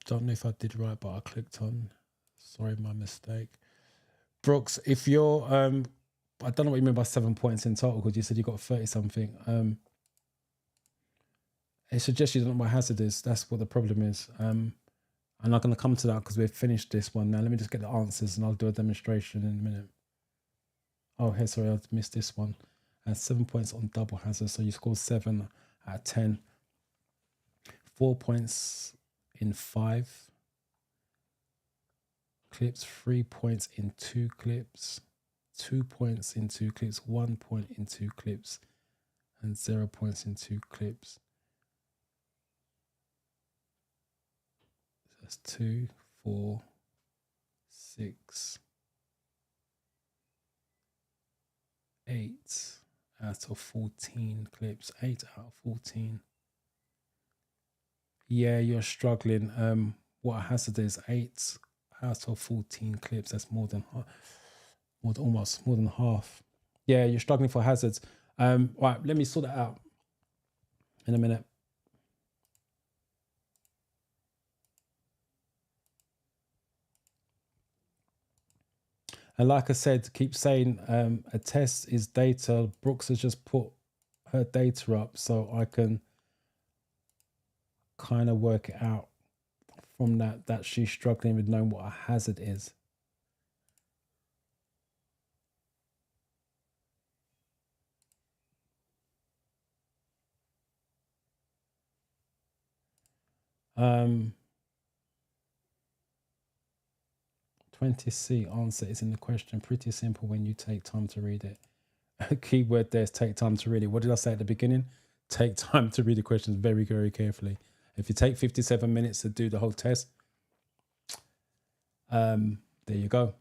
Don't know if I did right, but I clicked on. Sorry, my mistake. Brooks, if you're, I don't know what you mean by 7 points in total, because you said you got 30 something. It suggests you don't know what hazard is. That's what the problem is. I'm not going to come to that because we've finished this one now. Let me just get the answers and I'll do a demonstration in a minute. Oh, here, sorry, I missed this one. 7 points on double hazard. So you scored 7 out of 10. 4 points in 5 clips. 3 points in 2 clips. 2 points in 2 clips. 1 point in 2 clips. And 0 points in 2 clips. That's 2, 4, 6, 8 out of 14 clips. 8 out of 14. Yeah, you're struggling. What a hazard is 8 out of 14 clips. That's more than half. Yeah, you're struggling for hazards. Right, let me sort that out in a minute. And like I said, keep saying a test is data. Brooks has just put her data up so I can kind of work it out from that she's struggling with knowing what a hazard is. Um, 20C answer is in the question. Pretty simple when you take time to read it. A keyword there is take time to read it. What did I say at the beginning? Take time to read the questions very, very carefully. If you take 57 minutes to do the whole test, there you go.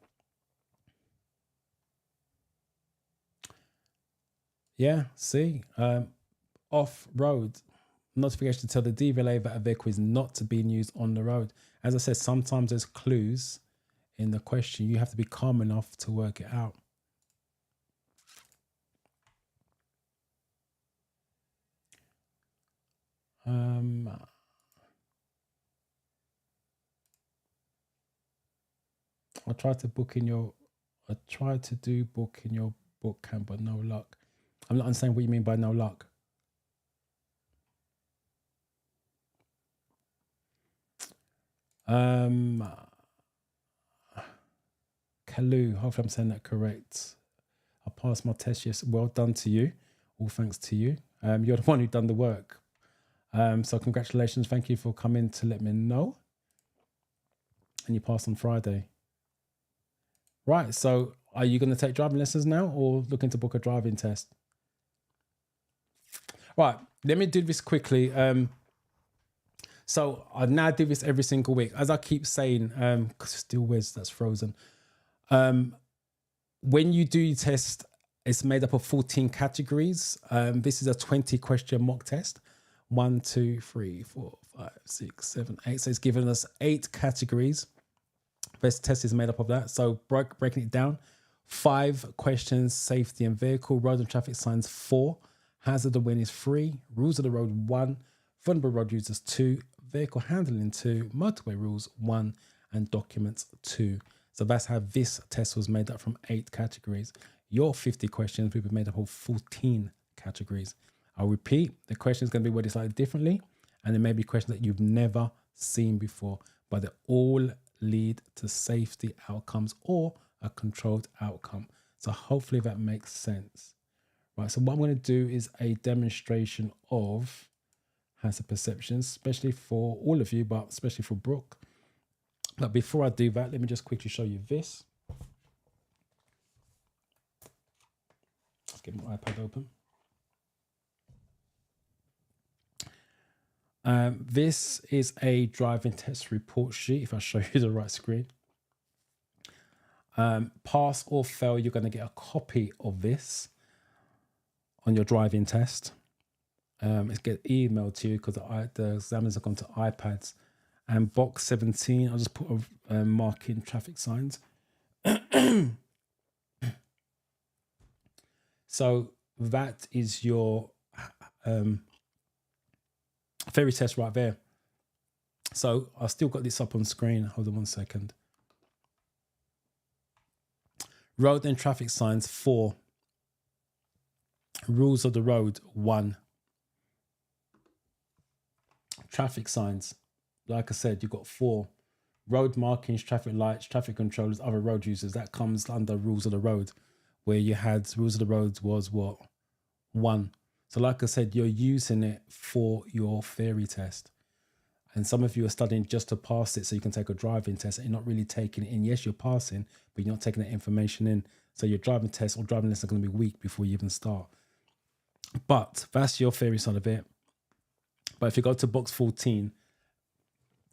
Yeah, see, off-road notification to tell the DVLA that a vehicle is not being used on the road. As I said, sometimes there's clues in the question. You have to be calm enough to work it out. I tried to book in your book camp, but no luck. I'm not understanding what you mean by no luck. Kalu, hopefully I'm saying that correct. I passed my test, yes. Well done to you. All thanks to you. You're the one who done the work. So congratulations. Thank you for coming to let me know. And you passed on Friday. Right, so are you going to take driving lessons now or looking to book a driving test? Right, let me do this quickly. So I now do this every single week. As I keep saying, because still Wes, that's frozen. When you do your test, it's made up of 14 categories. This is a 20 question mock test. 1, 2, 3, 4, 5, 6, 7, 8. So it's given us 8 categories. This test is made up of that. So breaking it down, 5 questions: safety and vehicle, road and traffic signs 4, hazard awareness 3, rules of the road 1, vulnerable road users 2, vehicle handling 2, motorway rules 1, and documents 2. So that's how this test was made up, from 8 categories. Your 50 questions will be made up of 14 categories. I'll repeat, the question is going to be worded slightly differently, and there may be questions that you've never seen before, but they all lead to safety outcomes or a controlled outcome. So hopefully that makes sense. Right, so what I'm going to do is a demonstration of hazard perceptions, especially for all of you, but especially for Brooke. But before I do that, let me just quickly show you this. Let's get my iPad open. This is a driving test report sheet, if I show you the right screen. Pass or fail, you're going to get a copy of this on your driving test. It's get emailed to you because the examiners have gone to iPads. And box 17, I'll just put a mark in traffic signs. So that is your theory test right there. So I've still got this up on screen. Hold on one second. Road and traffic signs 4. Rules of the road 1. Traffic signs, like I said, you've got 4. Road markings, traffic lights, traffic controllers, other road users. That comes under rules of the road, where you had rules of the road was what? 1. So like I said, you're using it for your theory test. And some of you are studying just to pass it so you can take a driving test, and you're not really taking it in. Yes, you're passing, but you're not taking that information in. So your driving test or driving lesson are going to be weak before you even start. But that's your theory side of it. But if you go to box 14,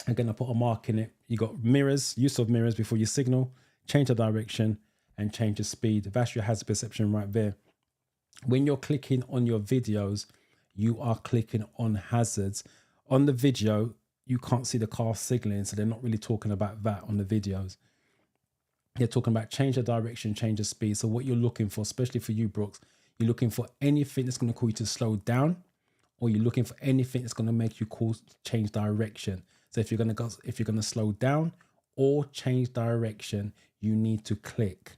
I'm going to put a mark in it. You got mirrors, use of mirrors before you signal, change the direction, and change the speed. That's your hazard perception right there. When you're clicking on your videos, you are clicking on hazards. On the video, you can't see the car signaling, so they're not really talking about that on the videos. They're talking about change the direction, change the speed. So what you're looking for, especially for you, Brooks, you're looking for anything that's going to call you to slow down, or you're looking for anything that's going to make you change direction. So if you're going to slow down or change direction, you need to click.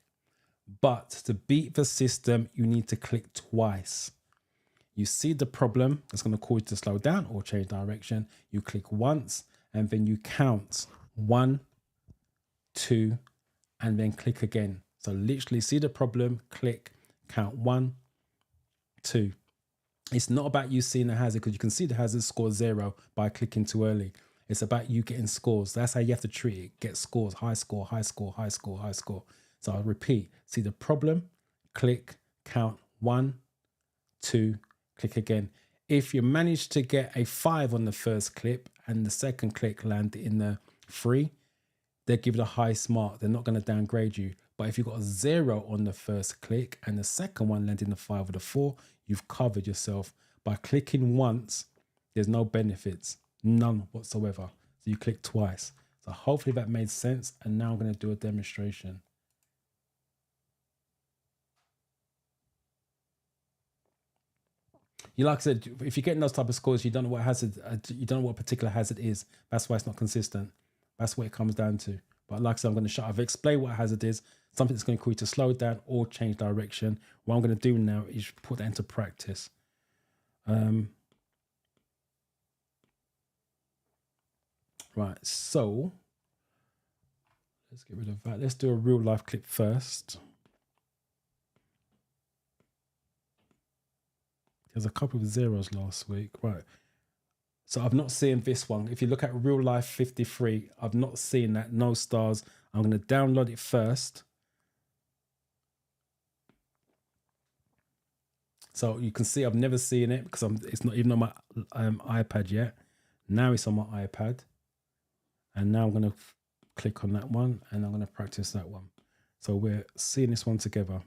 But to beat the system, you need to click twice. You see the problem that's going to cause you to slow down or change direction. You click once, and then you count 1, 2, and then click again. So literally see the problem, click, count 1, 2. It's not about you seeing the hazard, because you can see the hazard score 0 by clicking too early. It's about you getting scores. That's how you have to treat it. Get scores, high score, high score, high score, high score. So I'll repeat, see the problem, click, count 1, 2, click again. If you manage to get a 5 on the first clip and the second click land in the 3, they give it a high mark. They're not going to downgrade you. But if you've got a 0 on the first click and the second one landed in the 5 or the 4, you've covered yourself. By clicking once, there's no benefits, none whatsoever. So you click twice. So hopefully that made sense. And now I'm going to do a demonstration. Like I said, if you're getting those type of scores, you don't know what hazard, you don't know what a particular hazard is. That's why it's not consistent. That's what it comes down to. But like I said, I'm going to I've explained what a hazard is, something that's going to cause you to slow down or change direction. What I'm going to do now is put that into practice. Right, so let's get rid of that. Let's do a real life clip first. There's a couple of zeros last week. Right. So I've not seen this one. If you look at real life 53, I've not seen that. No stars. I'm going to download it first. So you can see I've never seen it because it's not even on my iPad yet. Now it's on my iPad. And now I'm going to click on that one and I'm going to practice that one. So we're seeing this one together.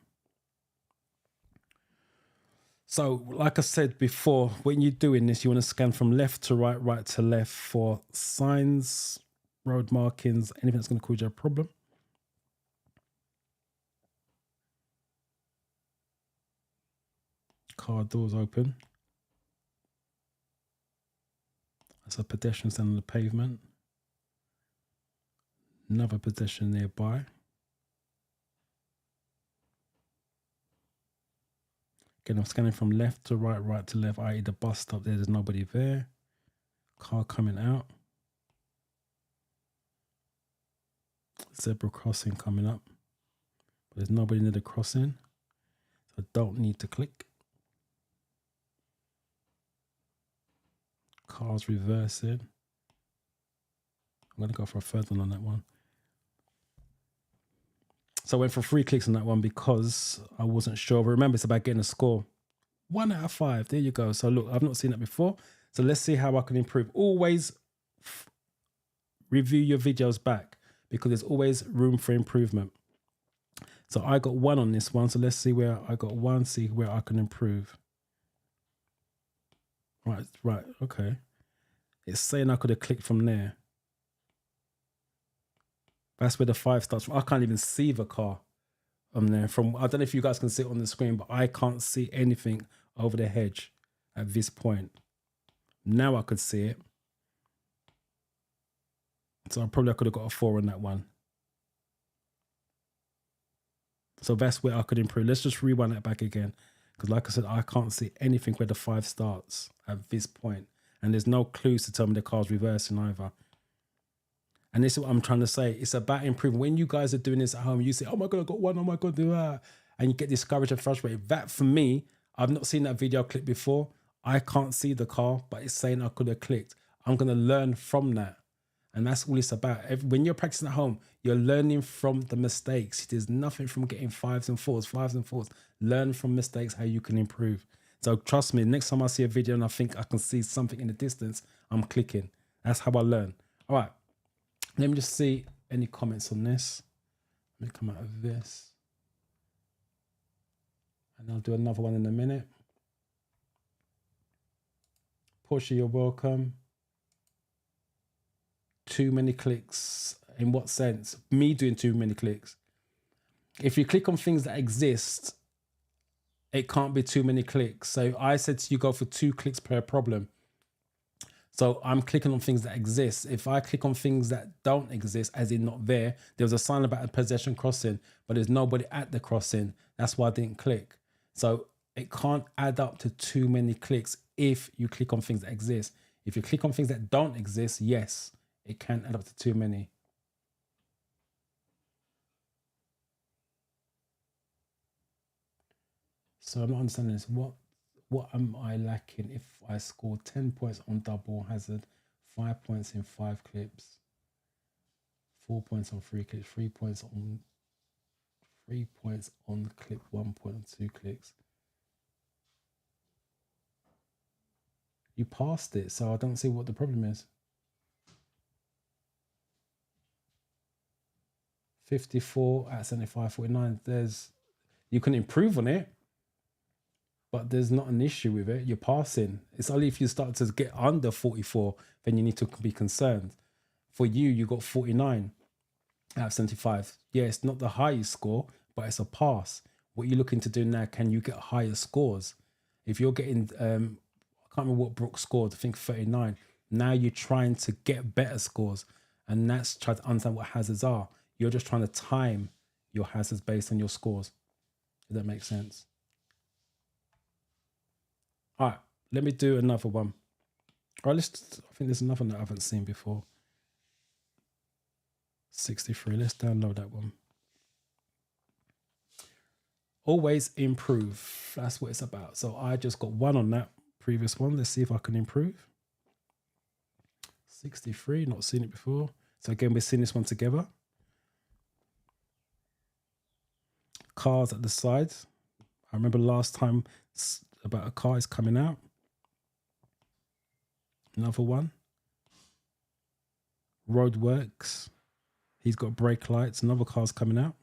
So like I said before, when you're doing this, you want to scan from left to right, right to left for signs, road markings, anything that's going to cause you a problem. Car doors open. That's a pedestrian standing on the pavement. Another pedestrian nearby. Again, I'm scanning from left to right, right to left, i.e. the bus stop there's nobody there. Car coming out. Zebra crossing coming up. But there's nobody near the crossing. So I don't need to click. Cars reversing. I'm going to go for a third one on that one. So I went for 3 clicks on that one because I wasn't sure. But remember, it's about getting a score. 1 out of 5. There you go. So look, I've not seen that before. So let's see how I can improve. Always review your videos back because there's always room for improvement. So I got 1 on this one. So let's see where I got 1, see where I can improve. Right. Okay. It's saying I could have clicked from there. That's where the 5 starts from. I can't even see the car on there. From I don't know if you guys can see it on the screen, but I can't see anything over the hedge at this point. Now I could see it. So I could have got a 4 on that one. So that's where I could improve. Let's just rewind that back again. Because like I said, I can't see anything where the 5 starts at this point. And there's no clues to tell me the car's reversing either. And this is what I'm trying to say. It's about improving. When you guys are doing this at home, you say, oh my God, I got 1. Oh my God, do that. And you get discouraged and frustrated. That for me, I've not seen that video clip before. I can't see the car, but it's saying I could have clicked. I'm going to learn from that. And that's all it's about. When you're practicing at home, you're learning from the mistakes. There's nothing from getting 5s and 4s. Learn from mistakes, how you can improve. So trust me, next time I see a video and I think I can see something in the distance, I'm clicking. That's how I learn. All right. Let me just see any comments on this. Let me come out of this. And I'll do another one in a minute. Portia, you're welcome. Too many clicks. In what sense? Me doing too many clicks. If you click on things that exist, it can't be too many clicks. So I said to you, go for 2 clicks per problem. So I'm clicking on things that exist. If I click on things that don't exist, as in not there was a sign about a pedestrian crossing, but there's nobody at the crossing. That's why I didn't click. So it can't add up to too many clicks if you click on things that exist. If you click on things that don't exist, yes, it can add up to too many. So I'm not understanding this. What am I lacking if I score 10 points on double hazard, 5 points in 5 clips, 4 points on 3 clips, 3 points on clip, 1 point on 2 clicks? You passed it, so I don't see what the problem is. 54 at 75, 49. You can improve on it, but there's not an issue with it. You're passing. It's only if you start to get under 44, then you need to be concerned. For you got 49 out of 75. Yeah, it's not the highest score, but it's a pass. What you're looking to do now, can you get higher scores? If you're getting, I can't remember what Brooke scored, I think 39. Now you're trying to get better scores, and that's trying to understand what hazards are. You're just trying to time your hazards based on your scores. Does that make sense? All right, let me do another one. All right, I think there's another one that I haven't seen before. 63, let's download that one. Always improve. That's what it's about. So I just got 1 on that previous one. Let's see if I can improve. 63, not seen it before. So again, we're seeing this one together. Cars at the sides. I remember last time about a car is coming out. Another one. Roadworks. He's got brake lights. Another car's coming out.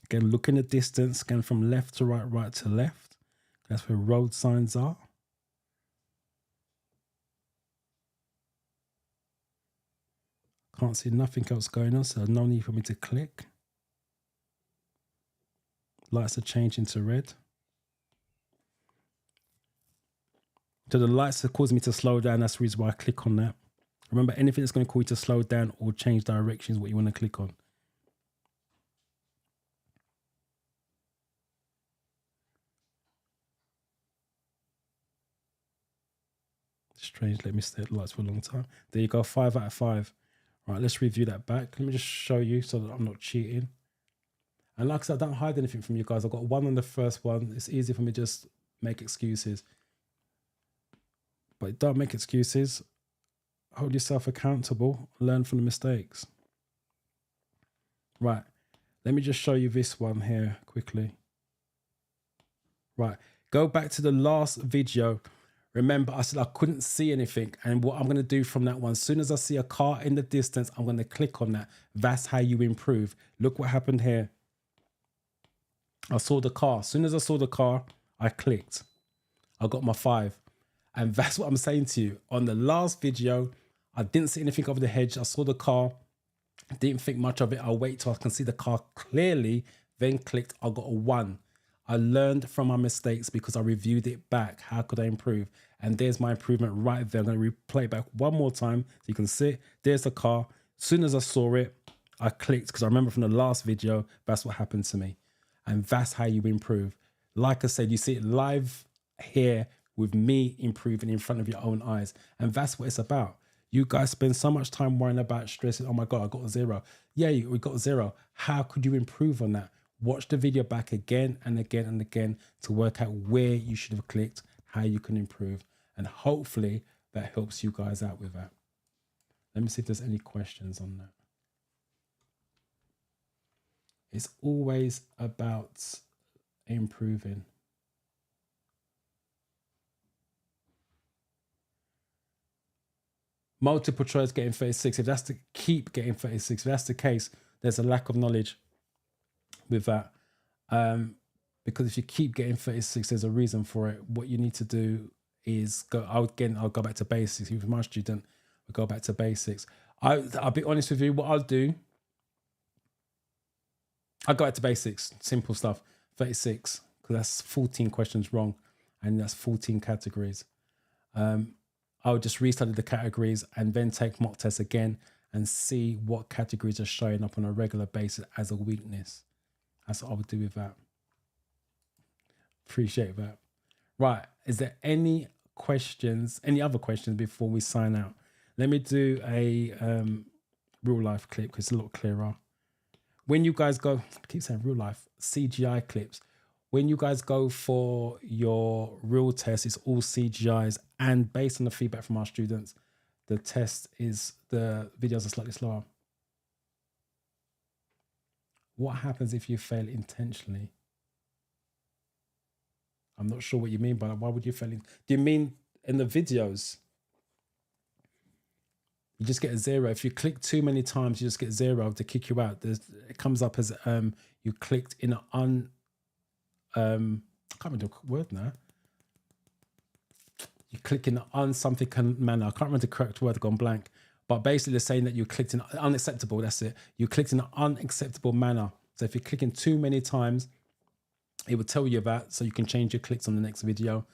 Again, look in the distance, scan from left to right, right to left. That's where road signs are. Can't see nothing else going on, so no need for me to click. Lights are changing to red. So the lights are causing me to slow down. That's the reason why I click on that. Remember, anything that's going to cause you to slow down or change direction is what you want to click on. Strange, let me stay at the lights for a long time. There you go, 5 out of 5. All right, let's review that back. Let me just show you so that I'm not cheating. And like I said, I don't hide anything from you guys. I got 1 on the first one. It's easy for me to just make excuses. But don't make excuses. Hold yourself accountable. Learn from the mistakes. Right. Let me just show you this one here quickly. Right. Go back to the last video. Remember, I said I couldn't see anything. And what I'm going to do from that one, as soon as I see a car in the distance, I'm going to click on that. That's how you improve. Look what happened here. I saw the car. As soon as I saw the car, I clicked. I got my 5. And that's what I'm saying to you. On the last video, I didn't see anything over the hedge. I saw the car. Didn't think much of it. I'll wait till I can see the car clearly. Then clicked. I got a 1. I learned from my mistakes because I reviewed it back. How could I improve? And there's my improvement right there. I'm going to replay it back one more time so you can see it. There's the car. As soon as I saw it, I clicked because I remember from the last video, that's what happened to me. And that's how you improve. Like I said, you see it live here with me improving in front of your own eyes. And that's what it's about. You guys spend so much time worrying about stressing. Oh my God, I got a 0. Yeah, we got a 0. How could you improve on that? Watch the video back again and again and again to work out where you should have clicked, how you can improve. And hopefully that helps you guys out with that. Let me see if there's any questions on that. It's always about improving. Multiple choice getting 36. If that's the keep getting 36, if that's the case, there's a lack of knowledge with that. Because if you keep getting 36, there's a reason for it. What you need to do is go. I'll go back to basics. If you're my student, we'll go back to basics. I'll be honest with you. What I'll do, I'll go back to basics. Simple stuff. 36, because that's 14 questions wrong, and that's 14 categories. I'll just restudy the categories and then take mock tests again and see what categories are showing up on a regular basis as a weakness. That's what I would do with that. Appreciate that. Right. Is there any questions, any other questions before we sign out? Let me do a real life clip because it's a lot clearer. When you guys go, I keep saying real life, CGI clips. When you guys go for your real test, it's all CGIs. And based on the feedback from our students, the videos are slightly slower. What happens if you fail intentionally? I'm not sure what you mean by that. Why would you fail? Do you mean in the videos? You just get a 0. If you click too many times, you just get 0 to kick you out. It comes up as you clicked in an I can't remember the word now. You click in an something manner. I can't remember the correct word, I've gone blank. But basically they're saying that you clicked in unacceptable, that's it. You clicked in an unacceptable manner. So if you're clicking too many times, it will tell you that, so you can change your clicks on the next video.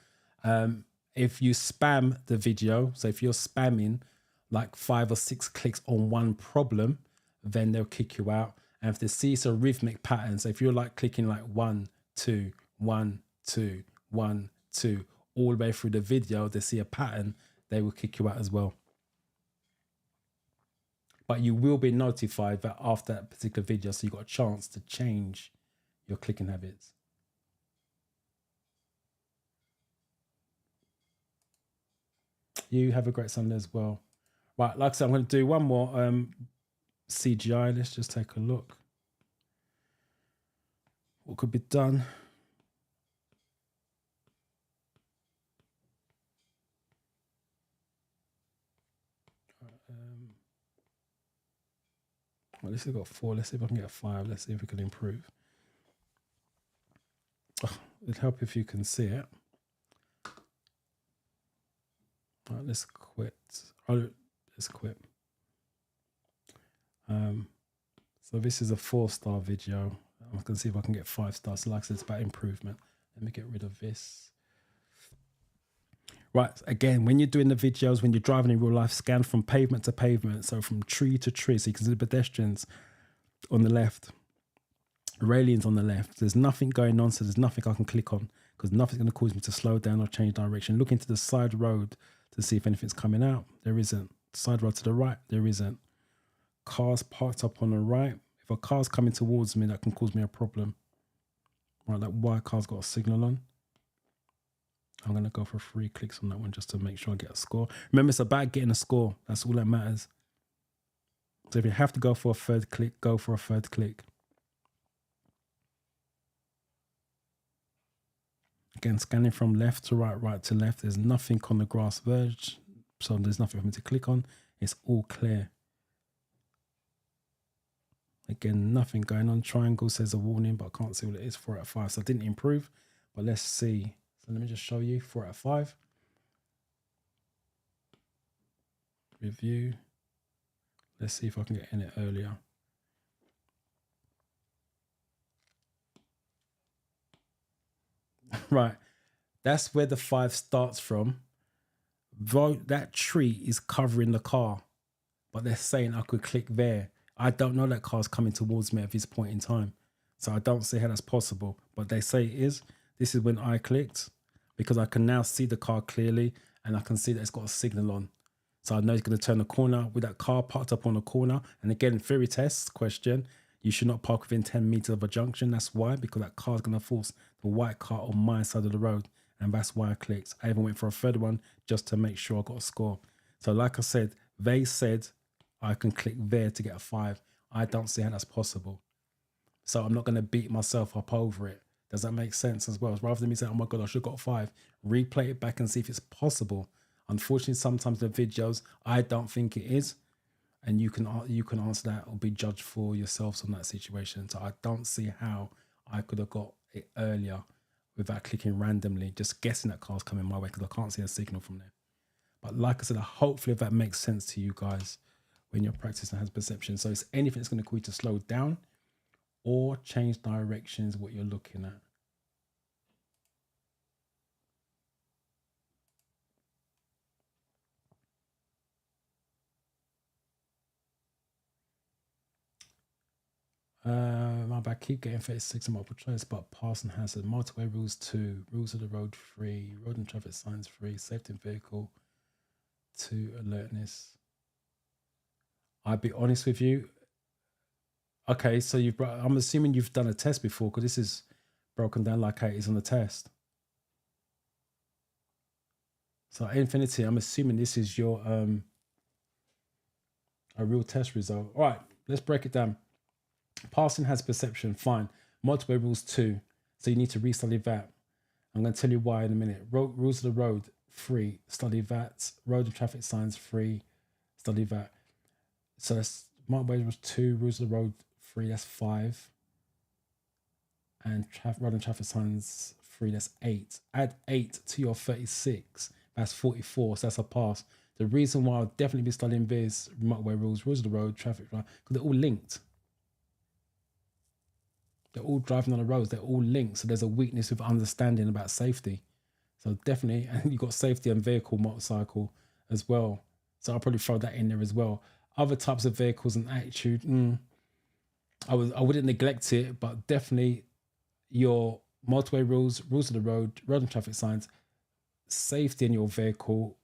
If you spam the video, so if you're spamming like 5 or 6 clicks on one problem, then they'll kick you out. And if they see it's a rhythmic pattern, so if you're like clicking like 1, 2, 1, 2, 1, 2, all the way through the video, they see a pattern, they will kick you out as well. But you will be notified that after that particular video, so you've got a chance to change your clicking habits. You have a great Sunday as well. Right, like I said, I'm going to do one more CGI. Let's just take a look. What could be done? Well, this has got 4. Let's see if I can get a 5. Let's see if we can improve. It'd help if you can see it. All right, let's quit. Oh, let's quit. So this is a 4-star video. I'm going to see if I can get 5 stars. So like I said, it's about improvement. Let me get rid of this. Right, again, when you're doing the videos, when you're driving in real life, scan from pavement to pavement. So from tree to tree. So you can see the pedestrians on the left, railings on the left. There's nothing going on, so there's nothing I can click on because nothing's going to cause me to slow down or change direction. Look into the side road to see if anything's coming out. There isn't. Side road to the right, there isn't. Cars parked up on the right. If a car's coming towards me, that can cause me a problem. Right, that white car's got a signal on. I'm going to go for 3 clicks on that one just to make sure I get a score. Remember, it's about getting a score. That's all that matters. So if you have to go for a 3rd click, go for a 3rd click. Again, scanning from left to right, right to left. There's nothing on the grass verge, so there's nothing for me to click on. It's all clear. Again, nothing going on. Triangle says a warning, but I can't see what it is. 4 out of 5. So I didn't improve, but let's see. So let me just show you 4 out of 5. Review. Let's see if I can get in it earlier. Right. That's where the 5 starts from. That tree is covering the car, but they're saying I could click there. I don't know that car's coming towards me at this point in time. So I don't see how that's possible, but they say it is. This is when I clicked because I can now see the car clearly and I can see that it's got a signal on. So I know it's going to turn the corner with that car parked up on the corner. And again, theory test question, you should not park within 10 meters of a junction. That's why, because that car's going to force the white car on my side of the road. And that's why I clicked. I even went for a 3rd one just to make sure I got a score. So like I said, they said I can click there to get a 5. I don't see how that's possible. So I'm not going to beat myself up over it. Does that make sense as well? Rather than me saying, oh my God, I should have got a 5, replay it back and see if it's possible. Unfortunately, sometimes the videos, I don't think it is. And you can answer that or be judged for yourselves on that situation. So I don't see how I could have got it earlier without clicking randomly, just guessing that car's coming my way because I can't see a signal from there. But like I said, hopefully that makes sense to you guys when you're practicing has perception. So it's anything that's going to cause you to slow down or change directions, what you're looking at. My bad, keep getting 36 and multiple choice, but passing hazard, motorway rules 2, rules of the road 3, road and traffic signs 3, safety in vehicle 2, alertness. I'll be honest with you. Okay, so I'm assuming you've done a test before because this is broken down like how it is on the test. So Infinity, I'm assuming this is your a real test result. All right, let's break it down. Passing has perception, fine. Motorway rules 2, so you need to restudy that. I'm going to tell you why in a minute. Rules of the road 3, study that. Road and traffic signs 3, study that. So that's motorway rules 2, rules of the road 3, that's 5. And road and traffic signs 3, that's 8. Add 8 to your 36, that's 44, so that's a pass. The reason why I'll definitely be studying this, motorway rules, rules of the road, traffic, because they're all linked. They're all driving on the roads. They're all linked. So there's a weakness with understanding about safety. So definitely, and you've got safety and vehicle, motorcycle as well. So I'll probably throw that in there as well. Other types of vehicles and attitude, I wouldn't neglect it, but definitely your motorway rules, rules of the road, road and traffic signs, safety in your vehicle,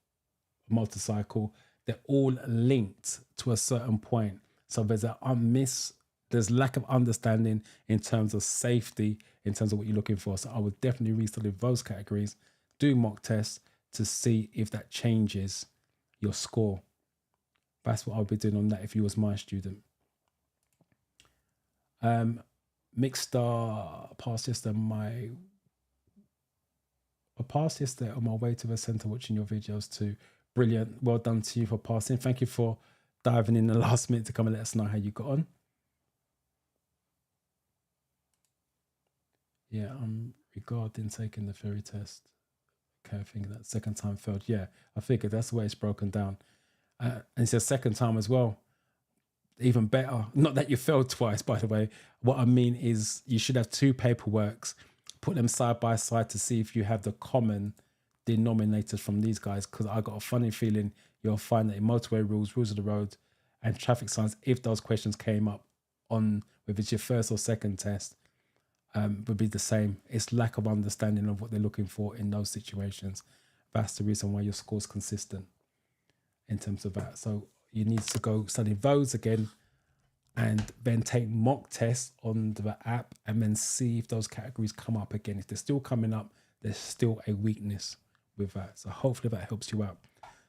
motorcycle, they're all linked to a certain point. So there's lack of understanding in terms of safety, in terms of what you're looking for. So I would definitely restudy those categories, do mock tests to see if that changes your score. That's what I'll be doing on that if you was my student. Mixed passed yesterday. I passed yesterday on my way to the centre watching your videos too. Brilliant. Well done to you for passing. Thank you for diving in the last minute to come and let us know how you got on. Yeah, I'm regarding taking the theory test. Okay, I think that second time failed. Yeah, I figured that's the way it's broken down. And it's a second time as well. Even better. Not that you failed twice, by the way. What I mean is you should have two paperworks, put them side by side to see if you have the common denominators from these guys. Because I got a funny feeling you'll find that in motorway rules, rules of the road, and traffic signs, if those questions came up on whether it's your first or second test, would be the same. It's lack of understanding of what they're looking for in those situations. That's the reason why your score's consistent in terms of that. So you need to go study those again and then take mock tests on the app and then see if those categories come up again. If they're still coming up, there's still a weakness with that. So hopefully that helps you out.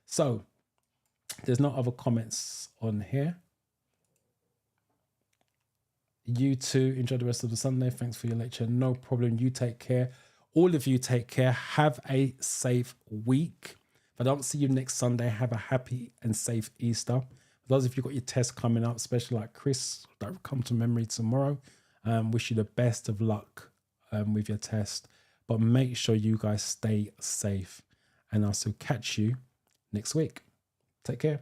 So there's no other comments on here. You too, enjoy the rest of the Sunday. Thanks for your lecture. No problem. You take care. All of you take care. Have a safe week. If I don't see you next Sunday, have a happy and safe Easter. For those of you got your tests coming up, especially like Chris, that will come to memory tomorrow. Wish you the best of luck with your test. But make sure you guys stay safe. And I'll still catch you next week. Take care.